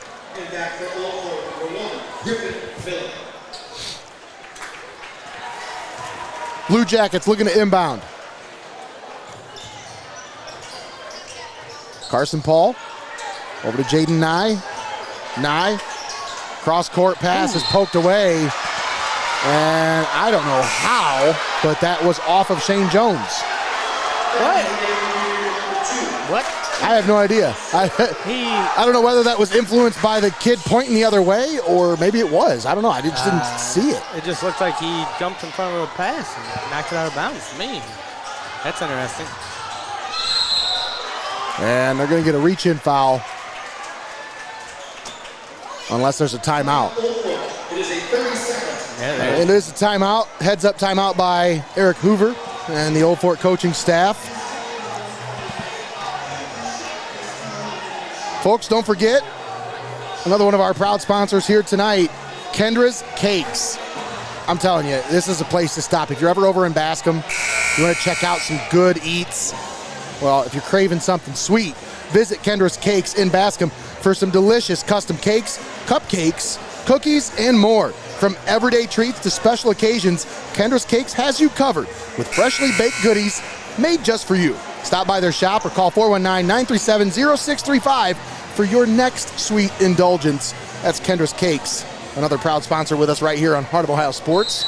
Blue Jackets looking to inbound. Carson Paul over to Jaden Nye. Nye, cross-court pass is poked away, and I don't know how, but that was off of Shane Jones. What? I have no idea. I don't know whether that was influenced by the kid pointing the other way, or maybe it was. I don't know. I just didn't see it. It just looked like he jumped in front of a pass and knocked it out of bounds to me. That's interesting. And they're going to get a reach-in foul unless there's a timeout. It is a timeout. Heads-up timeout by Eric Hoover and the Old Fort coaching staff. Folks, don't forget, another one of our proud sponsors here tonight, KENDRAS Cakes. I'm telling you, this is a place to stop. If you're ever over in BASCOM, you want to check out some good eats. Well, if you're craving something sweet, visit KENDRAS Cakes in BASCOM for some delicious custom cakes, cupcakes, cookies, and more. From everyday treats to special occasions, KENDRAS Cakes has you covered with freshly baked goodies made just for you. Stop by their shop or call 419-937-0635 for your next sweet indulgence. That's KENDRAS Cakes, another proud sponsor with us right here on Heart of Ohio Sports.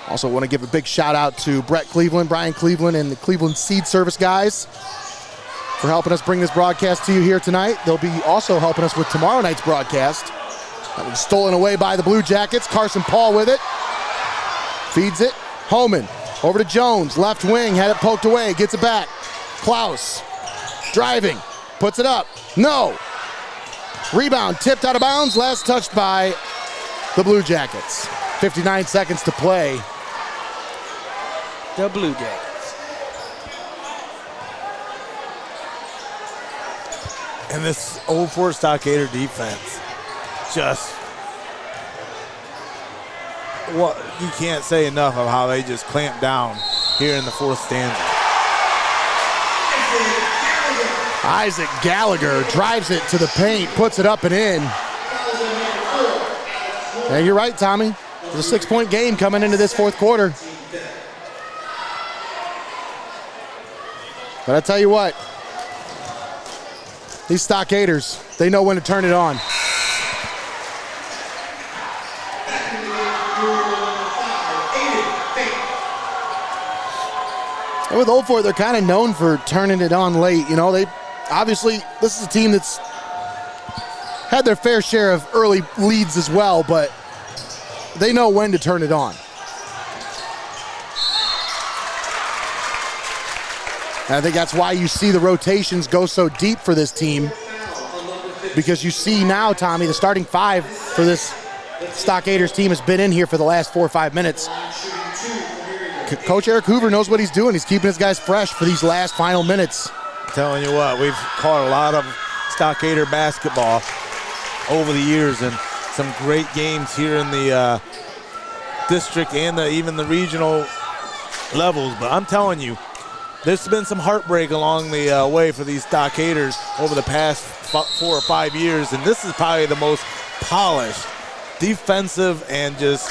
Also want to give a big shout out to Brett Cleveland, Brian Cleveland, and the Cleveland Seed Service guys for helping us bring this broadcast to you here tonight. They'll be also helping us with tomorrow night's broadcast. That was stolen away by the Blue Jackets. Carson Paul with it. Feeds it. Homan over to Jones. Left wing, had it poked away, gets it back. Klaus driving, puts it up. No. Rebound tipped out of bounds. Last touched by the Blue Jackets. 59 seconds to play. The Blue Jackets. And this Old Fort Stockader defense, just what you can't say enough of how they just clamp down here in the fourth stanza. Isaac Gallagher drives it to the paint, puts it up and in. And you're right, Tommy. There's a 6-point game coming into this fourth quarter. But I tell you what, these Stockaders, they know when to turn it on. And with Old Fort, they're kind of known for turning it on late. You know, they obviously, this is a team that's had their fair share of early leads as well, but they know when to turn it on. And I think that's why you see the rotations go so deep for this team, because you see now, Tommy, the starting five for this Stockaders team has been in here for the last 4 or 5 minutes. Coach Eric Hoover knows what he's doing. He's keeping his guys fresh for these last final minutes. Telling you what, we've caught a lot of Stockader basketball over the years, and some great games here in the district and even the regional levels. But I'm telling you, there's been some heartbreak along the way for these Stockaders over the past 4 or 5 years, and this is probably the most polished, defensive, and just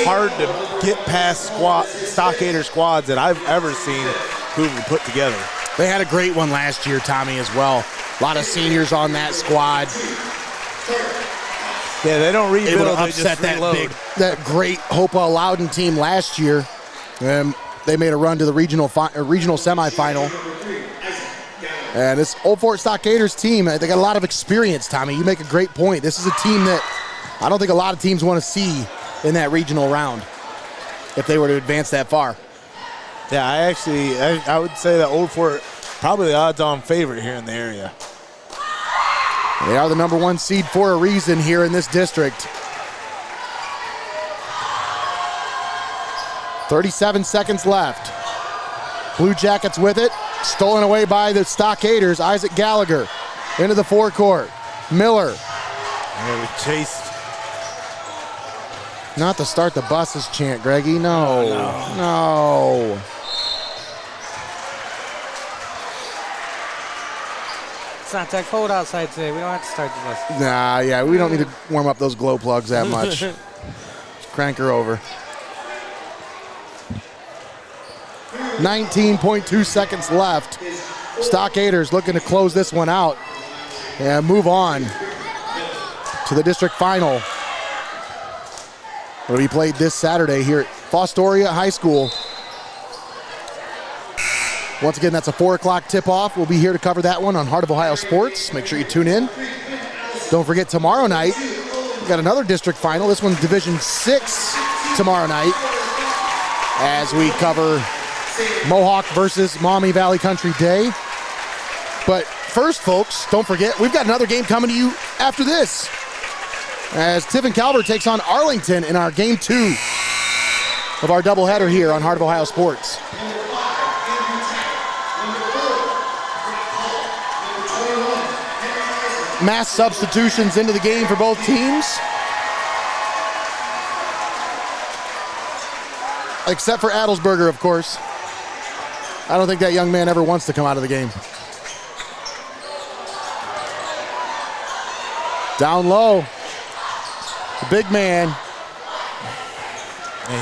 hard to get past Stockader squads that I've ever seen Hoover put together. They had a great one last year, Tommy, as well. A lot of seniors on that squad. Yeah, they don't rebuild, able to they upset just reload. that great Hopewell Loudon team last year. They made a run to the regional semifinal. And this Old Fort Stockaders team, they got a lot of experience, Tommy. You make a great point. This is a team that I don't think a lot of teams want to see in that regional round if they were to advance that far. Yeah, I would say that Old Fort probably the odds-on favorite here in the area. They are the #1 seed for a reason here in this district. 37 seconds left. Blue Jackets with it. Stolen away by the Stockaders. Isaac Gallagher into the forecourt. Miller. Yeah, we chased. Not to start the buses chant, Greggy. No. It's not that cold outside today. We don't have to start the bus. Nah, yeah, we don't need to warm up those glow plugs that much. Just crank her over. 19.2 seconds left. Stockaders looking to close this one out and move on to the district final. It'll be played this Saturday here at Fostoria High School. Once again, that's a 4 o'clock tip-off. We'll be here to cover that one on Heart of Ohio Sports. Make sure you tune in. Don't forget, tomorrow night, we got another district final. This one's Division 6 tomorrow night as we cover Mohawk versus Maumee Valley Country Day. But first, folks, don't forget, we've got another game coming to you after this, as Tiffin Calvert takes on Arlington in our Game 2 of our doubleheader here on Heart of Ohio Sports. Mass substitutions into the game for both teams, except for Adelsberger, of course. I don't think that young man ever wants to come out of the game. Down low, the big man,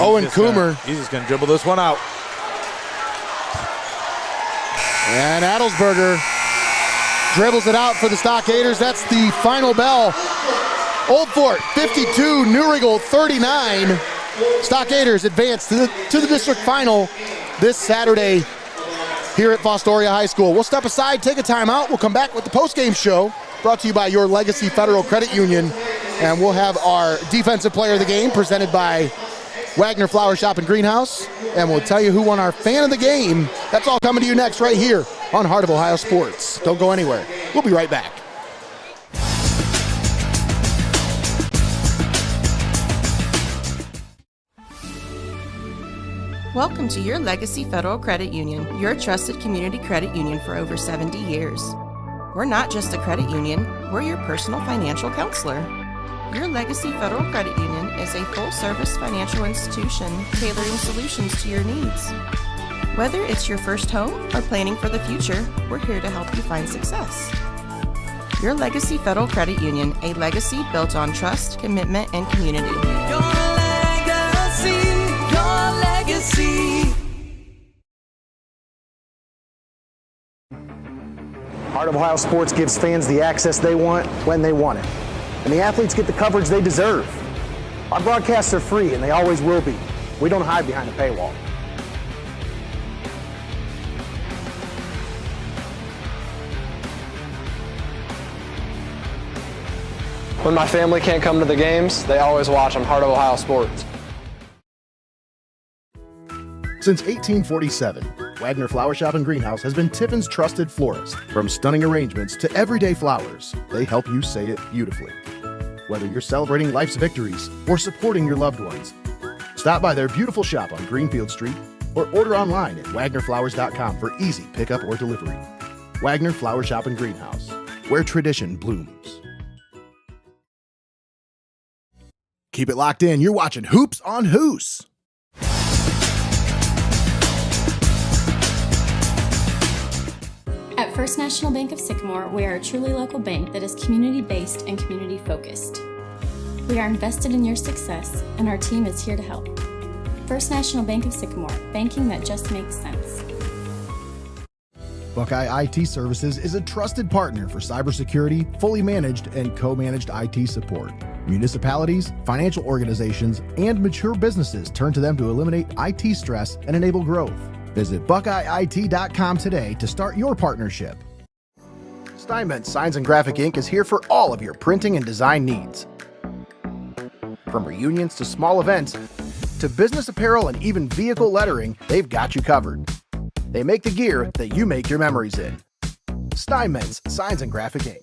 Owen Coomer. He's just going to dribble this one out. And Adelsberger dribbles it out for the Stockaders. That's the final bell. Old Fort 52, New Riegel 39. Stockaders advance to the district final this Saturday here at Fostoria High School. We'll step aside, take a timeout. We'll come back with the postgame show brought to you by Your Legacy Federal Credit Union. And we'll have our defensive player of the game presented by Wagner Flower Shop and Greenhouse. And we'll tell you who won our fan of the game. That's all coming to you next right here on Heart of Ohio Sports. Don't go anywhere. We'll be right back. Welcome to Your Legacy Federal Credit Union, your trusted community credit union for over 70 years. We're not just a credit union, we're your personal financial counselor. Your Legacy Federal Credit Union is a full-service financial institution tailoring solutions to your needs. Whether it's your first home or planning for the future, we're here to help you find success. Your Legacy Federal Credit Union, a legacy built on trust, commitment, and community. Your legacy, your legacy. Heart of Ohio Sports gives fans the access they want when they want it. And the athletes get the coverage they deserve. Our broadcasts are free, and they always will be. We don't hide behind a paywall. When my family can't come to the games, they always watch on Heart of Ohio Sports. Since 1847, Wagner Flower Shop and Greenhouse has been Tiffin's trusted florist. From stunning arrangements to everyday flowers, they help you say it beautifully. Whether you're celebrating life's victories or supporting your loved ones, stop by their beautiful shop on Greenfield Street or order online at wagnerflowers.com for easy pickup or delivery. Wagner Flower Shop and Greenhouse, where tradition blooms. Keep it locked in. You're watching Hoops on Hoos. At First National Bank of Sycamore, we are a truly local bank that is community-based and community-focused. We are invested in your success, and our team is here to help. First National Bank of Sycamore, banking that just makes sense. Buckeye IT Services is a trusted partner for cybersecurity, fully managed and co-managed IT support. Municipalities, financial organizations, and mature businesses turn to them to eliminate IT stress and enable growth. Visit BuckeyeIT.com today to start your partnership. STEINMETZ Signs and Graphic Ink is here for all of your printing and design needs. From reunions to small events, to business apparel and even vehicle lettering, they've got you covered. They make the gear that you make your memories in. STEINMETZ Signs and Graphic Ink.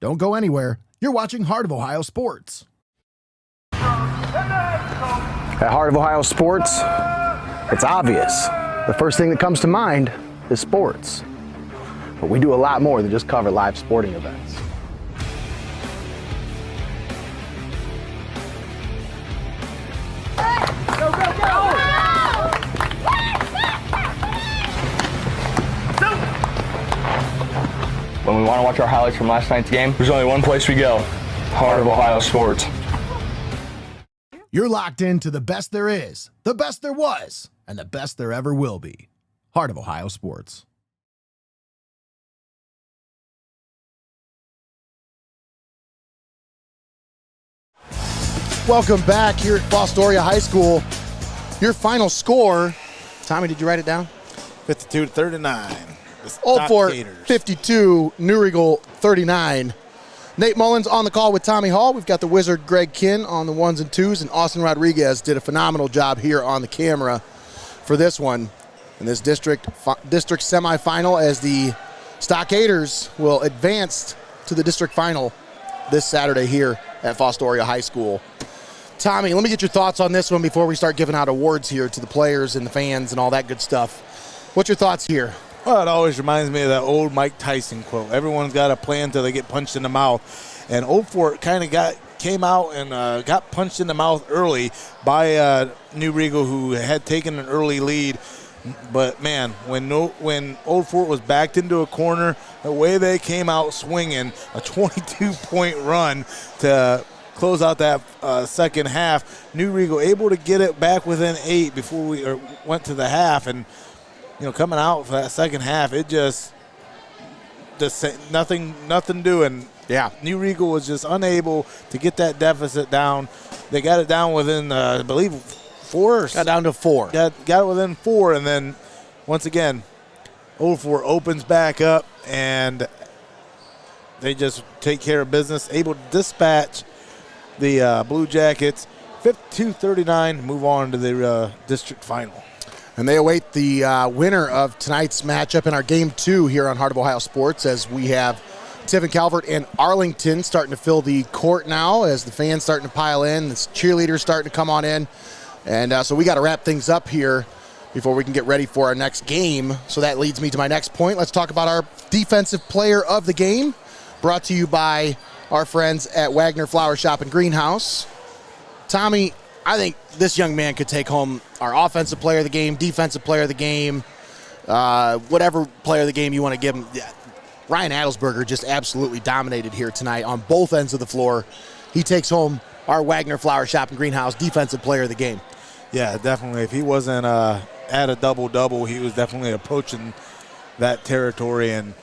Don't go anywhere. You're watching Heart of Ohio Sports. At Heart of Ohio Sports, it's obvious. The first thing that comes to mind is sports. But we do a lot more than just cover live sporting events. Go, go, go! When we want to watch our highlights from last night's game, there's only one place we go: Heart of Ohio Sports. You're locked into the best there is, the best there was, and the best there ever will be. Heart of Ohio Sports. Welcome back here at Fostoria High School. Your final score, Tommy, did you write it down? 52-39. Old Fort 52, New Riegel 39. Nate Mullins on the call with Tommy Hall. We've got the Wizard Greg Kinn on the ones and twos, and Austin Rodriguez did a phenomenal job here on the camera for this one. In this district semifinal, as the Stockaders will advance to the district final this Saturday here at Fostoria High School. Tommy, let me get your thoughts on this one before we start giving out awards here to the players and the fans and all that good stuff. What's your thoughts here? Well, it always reminds me of that old Mike Tyson quote. Everyone's got a plan until they get punched in the mouth. And Old Fort kind of came out and got punched in the mouth early by New Riegel, who had taken an early lead. But, man, when Old Fort was backed into a corner, the way they came out swinging, a 22-point run to close out that second half. New Riegel able to get it back within 8 before we went to the half. And, you know, coming out for that second half, it just nothing doing. Yeah. New Riegel was just unable to get that deficit down. They got it down within, I believe, 4. Got down to 4. Got it within 4, and then once again, Old Fort opens back up, and they just take care of business, able to dispatch the Blue Jackets 52-39, move on to the district final. And they await the winner of tonight's matchup in our Game 2 here on Heart of Ohio Sports, as we have Tiffin, Calvert, and Arlington starting to fill the court now as the fans starting to pile in. The cheerleaders starting to come on in. And so we got to wrap things up here before we can get ready for our next game. So that leads me to my next point. Let's talk about our defensive player of the game, brought to you by our friends at Wagner Flower Shop and Greenhouse. Tommy, I think this young man could take home our offensive player of the game, defensive player of the game, whatever player of the game you want to give him. Yeah. Ryan Adelsberger just absolutely dominated here tonight on both ends of the floor. He takes home our Wagner Flower Shop and Greenhouse defensive player of the game. Yeah, definitely. If he wasn't at a double-double, he was definitely approaching that territory, and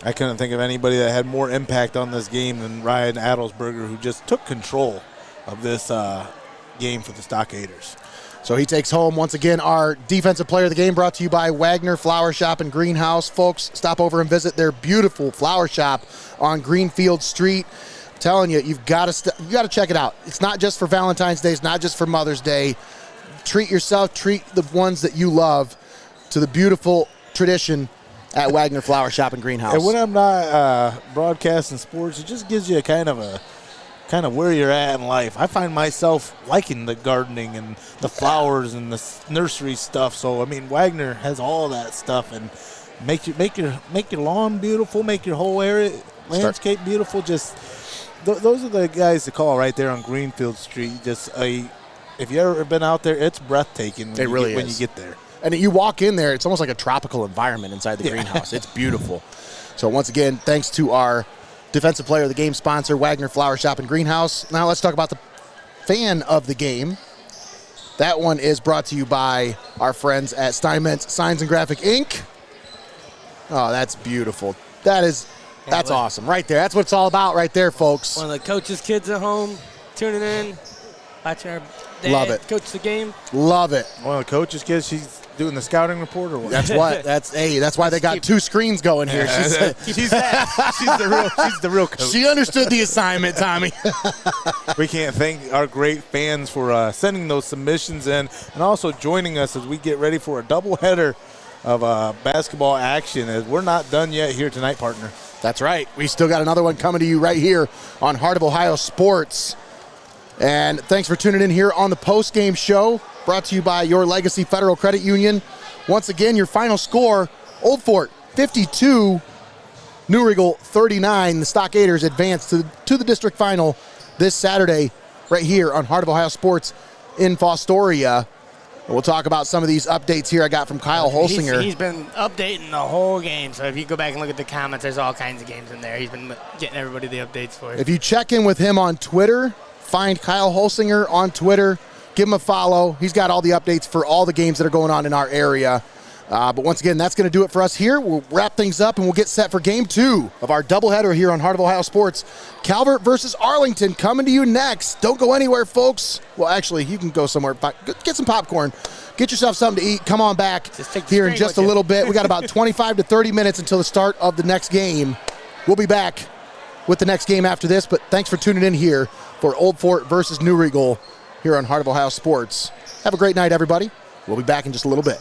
I couldn't think of anybody that had more impact on this game than Ryan Adelsberger, who just took control of this game for the Stockaders. So he takes home, once again, our defensive player of the game, brought to you by Wagner Flower Shop and Greenhouse. Folks, stop over and visit their beautiful flower shop on Greenfield Street. I'm telling you, you've got to check it out. It's not just for Valentine's Day. It's not just for Mother's Day. Treat yourself. Treat the ones that you love to the beautiful tradition at Wagner Flower Shop and Greenhouse. And when I'm not broadcasting sports, it just gives you a kind of where you're at in life. I find myself liking the gardening and the flowers and the nursery stuff. So I mean, Wagner has all that stuff, and make your lawn beautiful, make your whole area landscape beautiful. Just those are the guys to call right there on Greenfield Street. Just if you ever been out there, it's breathtaking. When you get there. And you walk in there, it's almost like a tropical environment inside the greenhouse. It's beautiful. So once again, thanks to our defensive player of the game sponsor, Wagner Flower Shop and Greenhouse. Now let's talk about the fan of the game. That one is brought to you by our friends at STEINMETZ Signs and Graphic Inc. Oh, that's beautiful. That's awesome right there. That's what it's all about right there, folks. One of the coaches' kids at home tuning in, watching our dad coach the game. Love it. One of the coaches' kids, she's doing the scouting report or what? That's why they got two screens going here. She's the real coach. She understood the assignment, Tommy. We can't thank our great fans for sending those submissions in and also joining us as we get ready for a doubleheader of basketball action, as we're not done yet here tonight, partner. That's right. We still got another one coming to you right here on Heart of Ohio Sports. And thanks for tuning in here on the Postgame Show, brought to you by Your Legacy Federal Credit Union. Once again, your final score, Old Fort 52, New Riegel 39. The Stockaders advance to the district final this Saturday right here on Heart of Ohio Sports in Fostoria. We'll talk about some of these updates here I got from Kyle Holsinger. He's been updating the whole game, so if you go back and look at the comments, there's all kinds of games in there. He's been getting everybody the updates for you. If you check in with him on Twitter, find Kyle Holsinger on Twitter, give him a follow. He's got all the updates for all the games that are going on in our area. But once again, that's going to do it for us here. We'll wrap things up, and we'll get set for Game 2 of our doubleheader here on Heart of Ohio Sports. Calvert versus Arlington coming to you next. Don't go anywhere, folks. Well, actually, you can go somewhere. Get some popcorn. Get yourself something to eat. Come on back here in just a little bit. We got about 25 to 30 minutes until the start of the next game. We'll be back with the next game after this, but thanks for tuning in here for Old Fort versus New Riegel here on Heart of Ohio Sports. Have a great night, everybody. We'll be back in just a little bit.